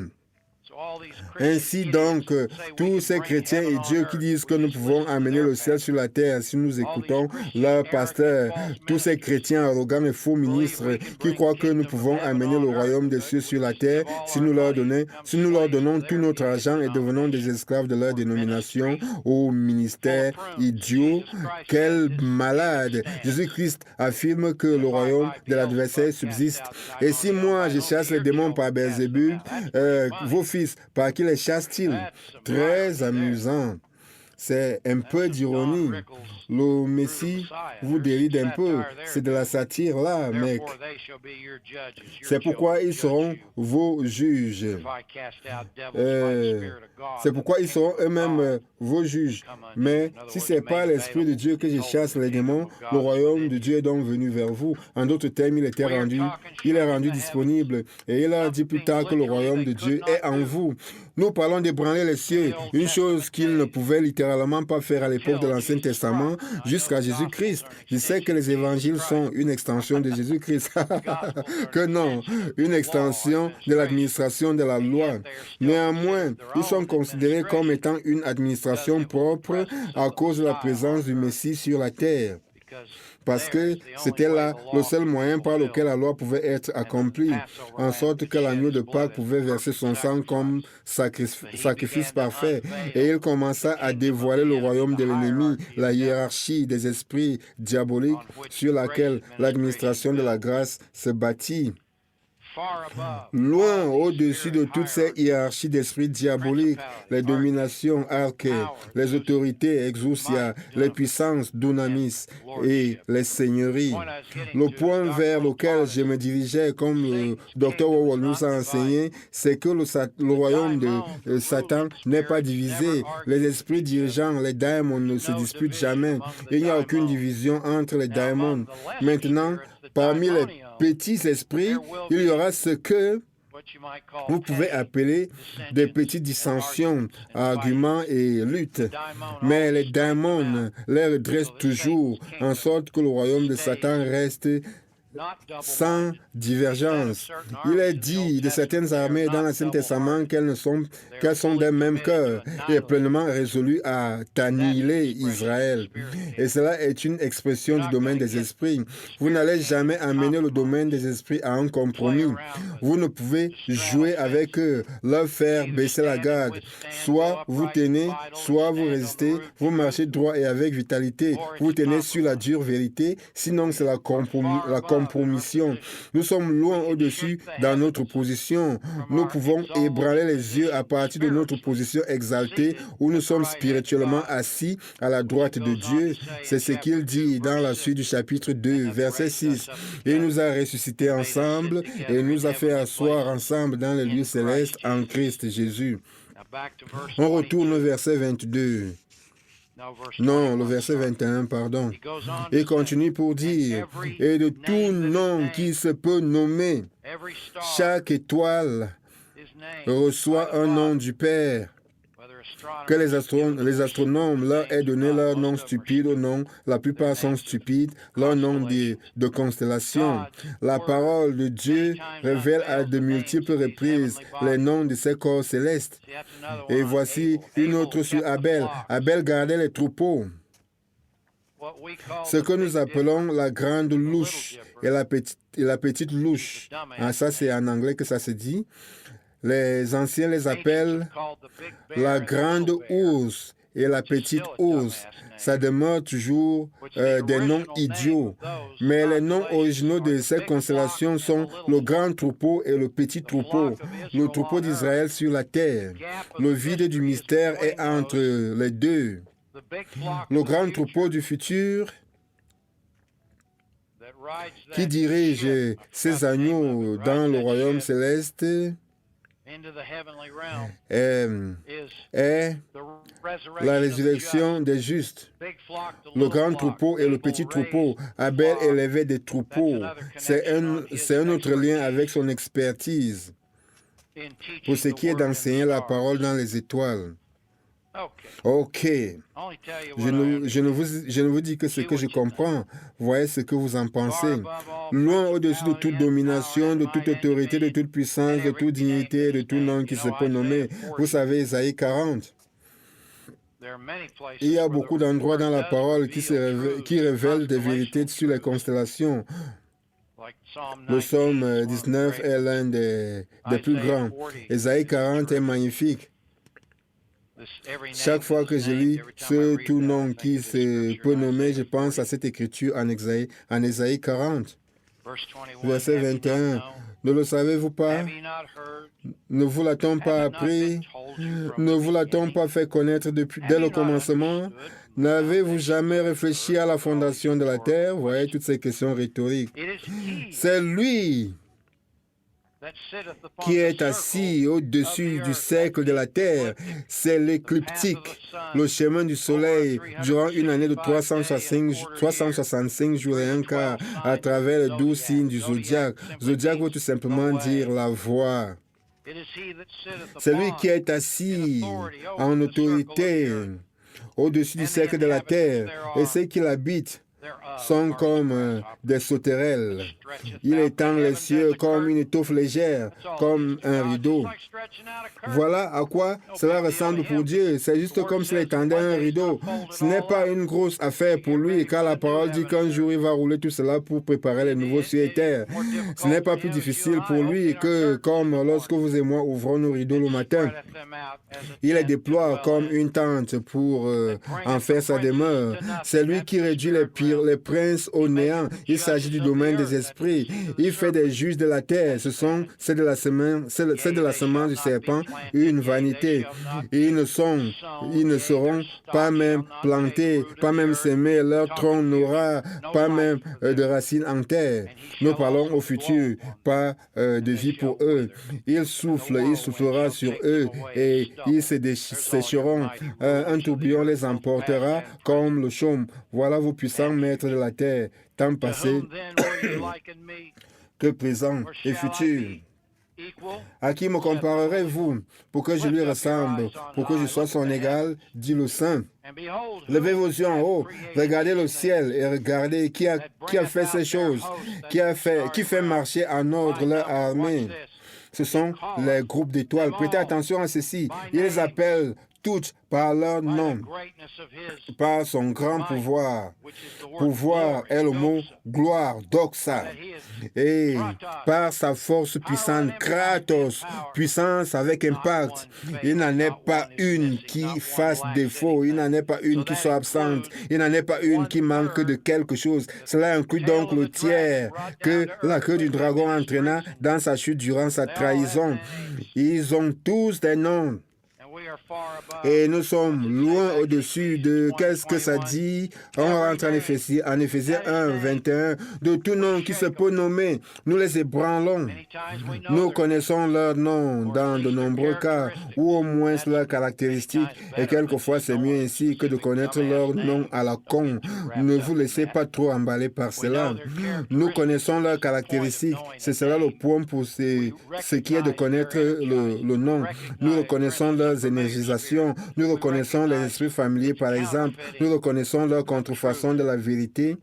Ainsi donc, tous ces chrétiens et Dieu qui disent que nous pouvons amener le ciel sur la terre si nous écoutons leur pasteur, tous ces chrétiens arrogants et faux ministres qui croient que nous pouvons amener le royaume des cieux sur la terre si nous leur donnons tout notre argent et devenons des esclaves de leur dénomination ou ministère idiot, quel malade! Jésus-Christ affirme que le royaume de l'adversaire subsiste. Et si moi je chasse les démons par Belzébul, vos fils, par qui les chasse-t-il? Très amusant. C'est un peu d'ironie. Le Messie vous déride un peu. C'est de la satire là, mec. C'est pourquoi ils seront vos juges. C'est pourquoi ils seront eux-mêmes vos juges. Mais si ce n'est pas l'Esprit de Dieu que je chasse les démons, le royaume de Dieu est donc venu vers vous. En d'autres termes, il est rendu disponible. Et il a dit plus tard que le royaume de Dieu est en vous. Nous parlons d'ébranler les cieux, une chose qu'il ne pouvait littéralement littéralement pas faire à l'époque de l'Ancien Testament jusqu'à Jésus-Christ. Je sais que les évangiles sont une extension de Jésus-Christ. Que non, une extension de l'administration de la loi. Néanmoins, ils sont considérés comme étant une administration propre à cause de la présence du Messie sur la terre. Parce que c'était là le seul moyen par lequel la loi pouvait être accomplie, en sorte que l'agneau de Pâques pouvait verser son sang comme sacrifice parfait. Et il commença à dévoiler le royaume de l'ennemi, la hiérarchie des esprits diaboliques sur laquelle l'administration de la grâce se bâtit. Loin au-dessus de toutes ces hiérarchies d'esprits diaboliques, les dominations archées, les autorités exousia, les puissances dunamis et les seigneuries. Le point vers lequel je me dirigeais, comme le Dr. Wawel nous a enseigné, c'est que le royaume de Satan n'est pas divisé. Les esprits dirigeants, les daimons ne se disputent jamais. Il n'y a aucune division entre les daimons. Maintenant, parmi les petits esprits, il y aura ce que vous pouvez appeler des petites dissensions, arguments et luttes. Mais les démons les redressent toujours, en sorte que le royaume de Satan reste sans divergence. Il est dit de certaines armées dans l'Ancien Testament qu'elles sont d'un même cœur et pleinement résolues à annihiler Israël. Et cela est une expression du domaine des esprits. Vous n'allez jamais amener le domaine des esprits à un compromis. Vous ne pouvez jouer avec eux, leur faire baisser la garde. Soit vous tenez, soit vous résistez, vous marchez droit et avec vitalité. Vous tenez sur la dure vérité, sinon c'est la compromission. Nous sommes loin au-dessus dans notre position. Nous pouvons ébranler les yeux à partir de notre position exaltée où nous sommes spirituellement assis à la droite de Dieu. C'est ce qu'il dit dans la suite du chapitre 2, verset 6. Il nous a ressuscités ensemble et nous a fait asseoir ensemble dans les lieux célestes en Christ Jésus. On retourne au verset 22. Non, le verset 21, pardon. Il continue pour dire, « Et de tout nom qui se peut nommer, chaque étoile reçoit un nom du Père. Que les astronomes leur aient donné leur nom stupide au nom, la plupart sont stupides, leur nom de constellation. La parole de Dieu révèle à de multiples reprises les noms de ces corps célestes. Et voici une autre sur Abel. Abel gardait les troupeaux. Ce que nous appelons la grande louche et la petite louche. Ah, ça, c'est en anglais que ça se dit. Les anciens les appellent la grande ours et la petite ours. Ça demeure toujours des noms idiots. Mais les noms originaux de ces constellations sont le grand troupeau et le petit troupeau, le troupeau d'Israël sur la terre. Le vide du mystère est entre les deux. Le grand troupeau du futur qui dirige ces agneaux dans le royaume céleste est la résurrection des justes. Le grand troupeau et le petit troupeau. Abel élevait des troupeaux. C'est un autre lien avec son expertise pour ce qui est d'enseigner la parole dans les étoiles. Ok. Je ne vous dis que ce que je comprends. Voyez ce que vous en pensez. Loin au-dessus de toute domination, de toute autorité, de toute puissance, de toute dignité, de tout nom qui se peut nommer. Vous savez, Isaïe 40. Il y a beaucoup d'endroits dans la parole qui révèlent des vérités sur les constellations. Le psaume 19 est l'un des plus grands. Isaïe 40 est magnifique. Chaque fois que je lis ce tout nom qui se peut nommer, je pense à cette écriture en Isaïe 40. Verset 21. Ne le savez-vous pas? Ne vous l'a-t-on pas appris? Ne vous l'a-t-on pas fait connaître dès le commencement? N'avez-vous jamais réfléchi à la fondation de la terre? Vous voyez toutes ces questions rhétoriques. C'est lui qui est assis au-dessus du cercle de la terre. C'est l'écliptique, le chemin du soleil, durant une année de 365 jours et un quart, à travers les 12 signes du zodiaque. Zodiaque veut tout simplement dire la voie. C'est lui qui est assis en autorité au-dessus du cercle de la terre, et ceux qui l'habitent sont comme des sauterelles. Il étend les cieux comme une étoffe légère, comme un rideau. Voilà à quoi cela ressemble pour Dieu. C'est juste comme s'il étendait un rideau. Ce n'est pas une grosse affaire pour lui, car la parole dit qu'un jour il va rouler tout cela pour préparer les nouveaux cieux et terres. Ce n'est pas plus difficile pour lui que comme lorsque vous et moi ouvrons nos rideaux le matin. Il les déploie comme une tente pour en faire sa demeure. C'est lui qui réduit les princes au néant. Il s'agit du domaine des esprits. Il fait des juges de la terre. C'est de la semence du serpent une vanité. Ils ne seront pas même plantés, pas même semés. Leur tronc n'aura pas même de racines en terre. Nous parlons au futur, pas de vie pour eux. Il soufflera sur eux et ils se sécheront. Un tourbillon les emportera comme le chaume. Voilà vos puissants maîtres de la terre, tant passé que présent et futur. À qui me comparerez-vous pour que je lui ressemble, pour que je sois son égal, dit le Saint. Levez vos yeux en haut, regardez le ciel et regardez qui a fait ces choses, qui fait marcher en ordre leur armée. Ce sont les groupes d'étoiles. Prêtez attention à ceci. Ils les appellent toutes par leur nom, par son grand pouvoir. Pouvoir est le mot gloire, doxa. Et par sa force puissante, Kratos, puissance avec impact. Il n'en est pas une qui fasse défaut, il n'en est pas une qui soit absente, il n'en est pas une qui manque de quelque chose. Cela inclut donc le tiers que la queue du dragon entraîna dans sa chute durant sa trahison. Ils ont tous des noms. Et nous sommes loin au-dessus de qu'est-ce que ça dit. On rentre en Éphésiens 1, 21. De tout nom qui se peut nommer, nous les ébranlons. Nous connaissons leurs noms dans de nombreux cas, ou au moins leurs caractéristiques. Et quelquefois, c'est mieux ainsi que de connaître leurs noms à la con. Ne vous laissez pas trop emballer par cela. Nous connaissons leurs caractéristiques. C'est cela le point pour ce qui est de connaître le nom. Nous reconnaissons leurs énergisations, nous reconnaissons les esprits familiers par exemple, nous reconnaissons leur contrefaçon de la vérité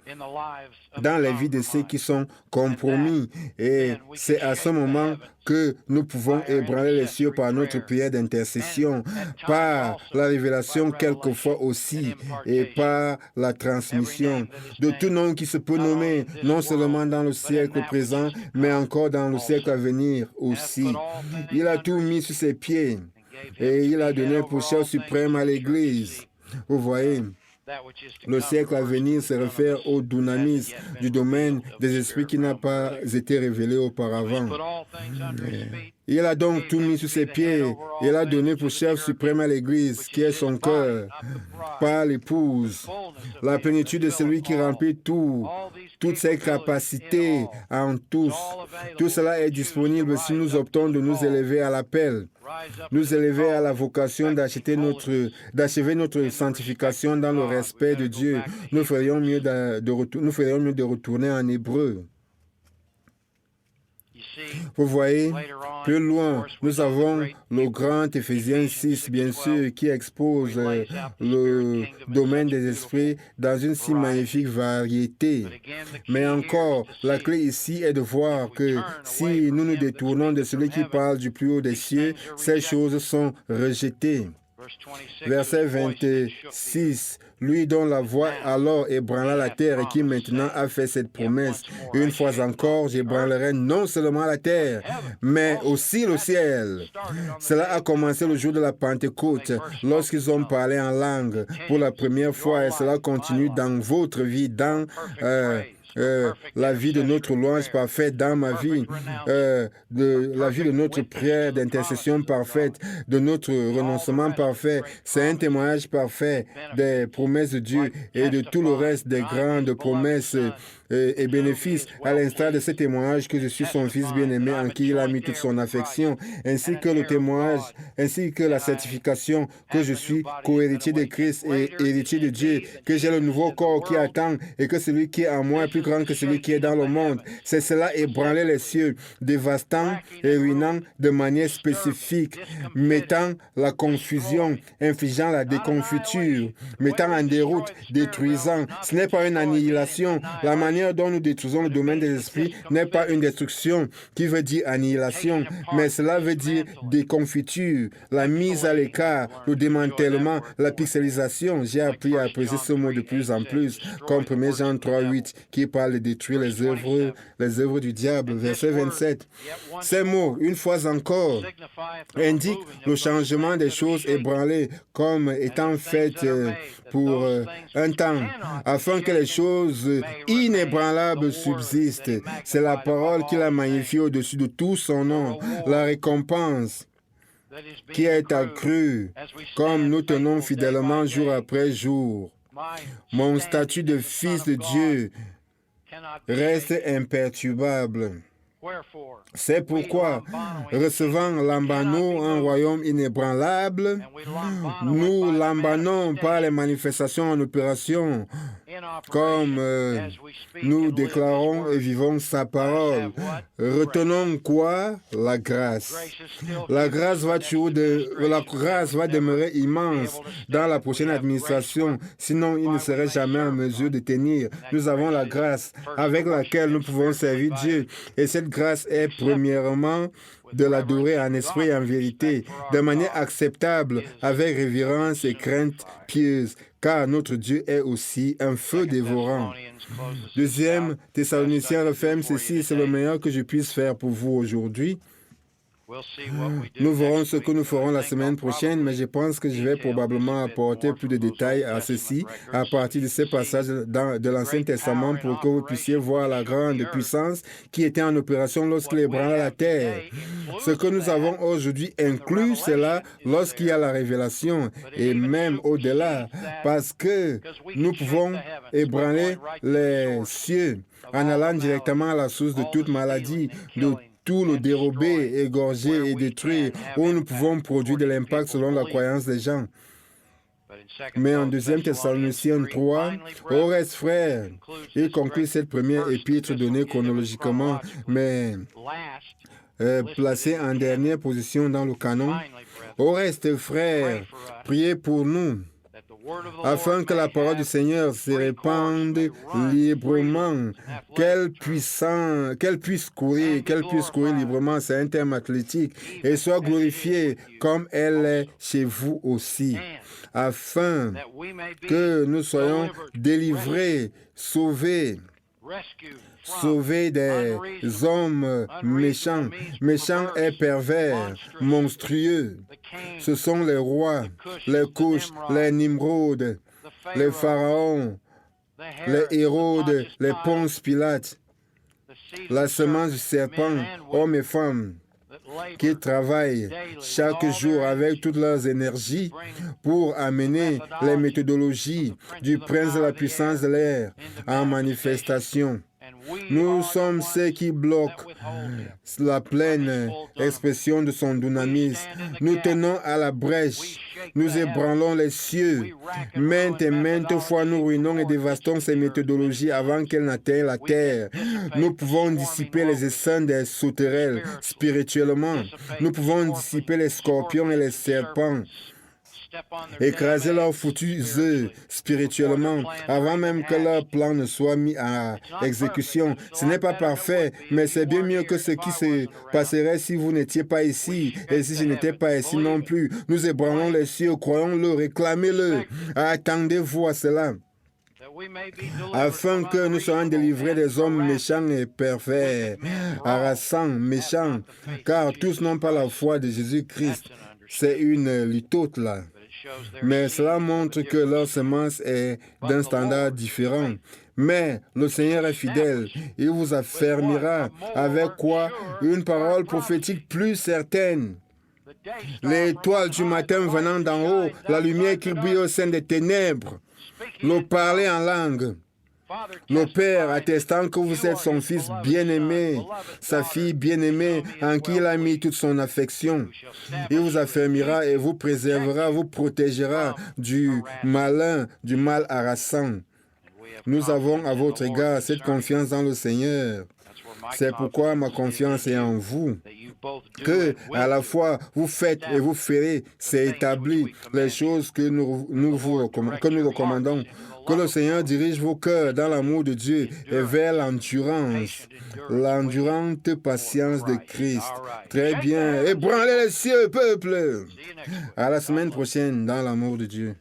dans les vies de ceux qui sont compromis. Et c'est à ce moment que nous pouvons ébranler les cieux par notre prière d'intercession, par la révélation quelquefois aussi, et par la transmission de tout nom qui se peut nommer, non seulement dans le siècle présent, mais encore dans le siècle à venir aussi. Il a tout mis sur ses pieds. Et il a donné pour chef suprême à l'Église. Vous voyez, le siècle à venir se réfère au dunamis du domaine des esprits qui n'a pas été révélé auparavant. Il a donc tout mis sur ses pieds. Il a donné pour chef suprême à l'Église, qui est son cœur, par l'épouse. La plénitude de celui qui remplit toutes ses capacités en tous. Tout cela est disponible si nous optons de nous élever à l'appel. Nous élever à la vocation d'achever notre sanctification dans le respect de Dieu. Nous ferions mieux de retourner en hébreu. Vous voyez, plus loin, nous avons le grand Éphésiens 6, bien sûr, qui expose le domaine des esprits dans une si magnifique variété. Mais encore, la clé ici est de voir que si nous nous détournons de celui qui parle du plus haut des cieux, ces choses sont rejetées. Verset 26, lui dont la voix alors ébranla la terre et qui maintenant a fait cette promesse. Une fois encore, j'ébranlerai non seulement la terre, mais aussi le ciel. Cela a commencé le jour de la Pentecôte, lorsqu'ils ont parlé en langue pour la première fois, et cela continue dans votre vie, dans la vie de notre louange parfaite, dans ma vie, la vie de notre prière d'intercession parfaite, de notre renoncement parfait. C'est un témoignage parfait des promesses de Dieu et de tout le reste des grandes promesses et bénéfices, à l'instar de ce témoignage que je suis son fils bien-aimé en qui il a mis toute son affection, ainsi que le témoignage, ainsi que la certification que je suis co-héritier de Christ et héritier de Dieu, que j'ai le nouveau corps qui attend et que celui qui est en moi est plus plus grand que celui qui est dans le monde. C'est cela ébranler les cieux, dévastant et ruinant de manière spécifique, mettant la confusion, infligeant la déconfiture, mettant en déroute, détruisant. Ce n'est pas une annihilation. La manière dont nous détruisons le domaine des esprits n'est pas une destruction qui veut dire annihilation, mais cela veut dire déconfiture, la mise à l'écart, le démantèlement, la pixelisation. J'ai appris à apprécier ce mot de plus en plus, comme 1 Jean 3:8, qui parle de détruire les œuvres du diable. Verset 27. Ces mots, une fois encore, indiquent le changement des choses ébranlées comme étant faites pour un temps, afin que les choses inébranlables subsistent. C'est la parole qui l'a magnifié au-dessus de tout son nom. La récompense qui est accrue, comme nous tenons fidèlement jour après jour. Mon statut de fils de Dieu reste imperturbable. C'est pourquoi, recevant Lambano, un royaume inébranlable, nous lambanons par les manifestations en opération, comme nous déclarons et vivons sa parole. Retenons quoi? La grâce. La grâce va demeurer immense dans la prochaine administration, sinon il ne serait jamais en mesure de tenir. Nous avons la grâce avec laquelle nous pouvons servir Dieu. Et cette grâce est premièrement de l'adorer en esprit et en vérité, de manière acceptable, avec révérence et crainte pieuse, car notre Dieu est aussi un feu dévorant. 2 Thessaloniciens referme ceci, c'est le meilleur que je puisse faire pour vous aujourd'hui. Nous verrons ce que nous ferons la semaine prochaine, mais je pense que je vais probablement apporter plus de détails à ceci à partir de ces passages de l'Ancien Testament pour que vous puissiez voir la grande puissance qui était en opération lorsqu'il ébranla la terre. Ce que nous avons aujourd'hui inclut cela lorsqu'il y a la révélation et même au-delà, parce que nous pouvons ébranler les cieux en allant directement à la source de toute maladie, de tout le dérober, égorger et détruire, où nous pouvons produire de l'impact selon la croyance des gens. Mais en 2 Thessaloniciens 3, au reste, frères, il conclut cette première épître donnée chronologiquement, mais placée en dernière position dans le canon. Au reste, frères, priez pour nous, afin que la parole du Seigneur se répande librement, qu'elle puisse courir librement, c'est un terme athlétique, et soit glorifiée comme elle est chez vous aussi, afin que nous soyons délivrés, sauvés des hommes méchants et pervers, monstrueux. Ce sont les rois, les Couches, les Nimrods, les pharaons, les Hérodes, les Ponce Pilate, la semence du serpent, hommes et femmes, qui travaillent chaque jour avec toutes leurs énergies pour amener les méthodologies du prince de la puissance de l'air en manifestation. Nous sommes ceux qui bloquent la pleine expression de son dynamisme. Nous tenons à la brèche. Nous ébranlons les cieux. Maintes et maintes fois, nous ruinons et dévastons ces méthodologies avant qu'elles n'atteignent la terre. Nous pouvons dissiper les essaims des sauterelles spirituellement. Nous pouvons dissiper les scorpions et les serpents, écraser leurs foutus œufs spirituellement avant même que leur plan ne soit mis à exécution. Ce n'est pas parfait, mais c'est bien mieux que ce qui se passerait si vous n'étiez pas ici et si je n'étais pas ici non plus. Nous ébranlons les cieux, croyons-le, réclamez-le. Attendez-vous à cela, afin que nous soyons délivrés des hommes méchants et pervers, harassants, méchants, car tous n'ont pas la foi de Jésus-Christ. C'est une litote là. Mais cela montre que leur semence est d'un standard différent. Mais le Seigneur est fidèle. Il vous affermira avec quoi? Une parole prophétique plus certaine. L'étoile du matin venant d'en haut, la lumière qui brille au sein des ténèbres, le parler en langue. Le Père attestant que vous êtes son Fils bien-aimé, sa fille bien-aimée, en qui il a mis toute son affection. Il vous affermira et vous préservera, vous protégera du malin, du mal harassant. Nous avons à votre égard cette confiance dans le Seigneur. C'est pourquoi ma confiance est en vous, que à la fois vous faites et vous ferez, c'est établi les choses que nous recommandons. Que le Seigneur dirige vos cœurs dans l'amour de Dieu et vers l'endurante patience de Christ. Très bien. Ébranlez les cieux, peuple. À la semaine prochaine dans l'amour de Dieu.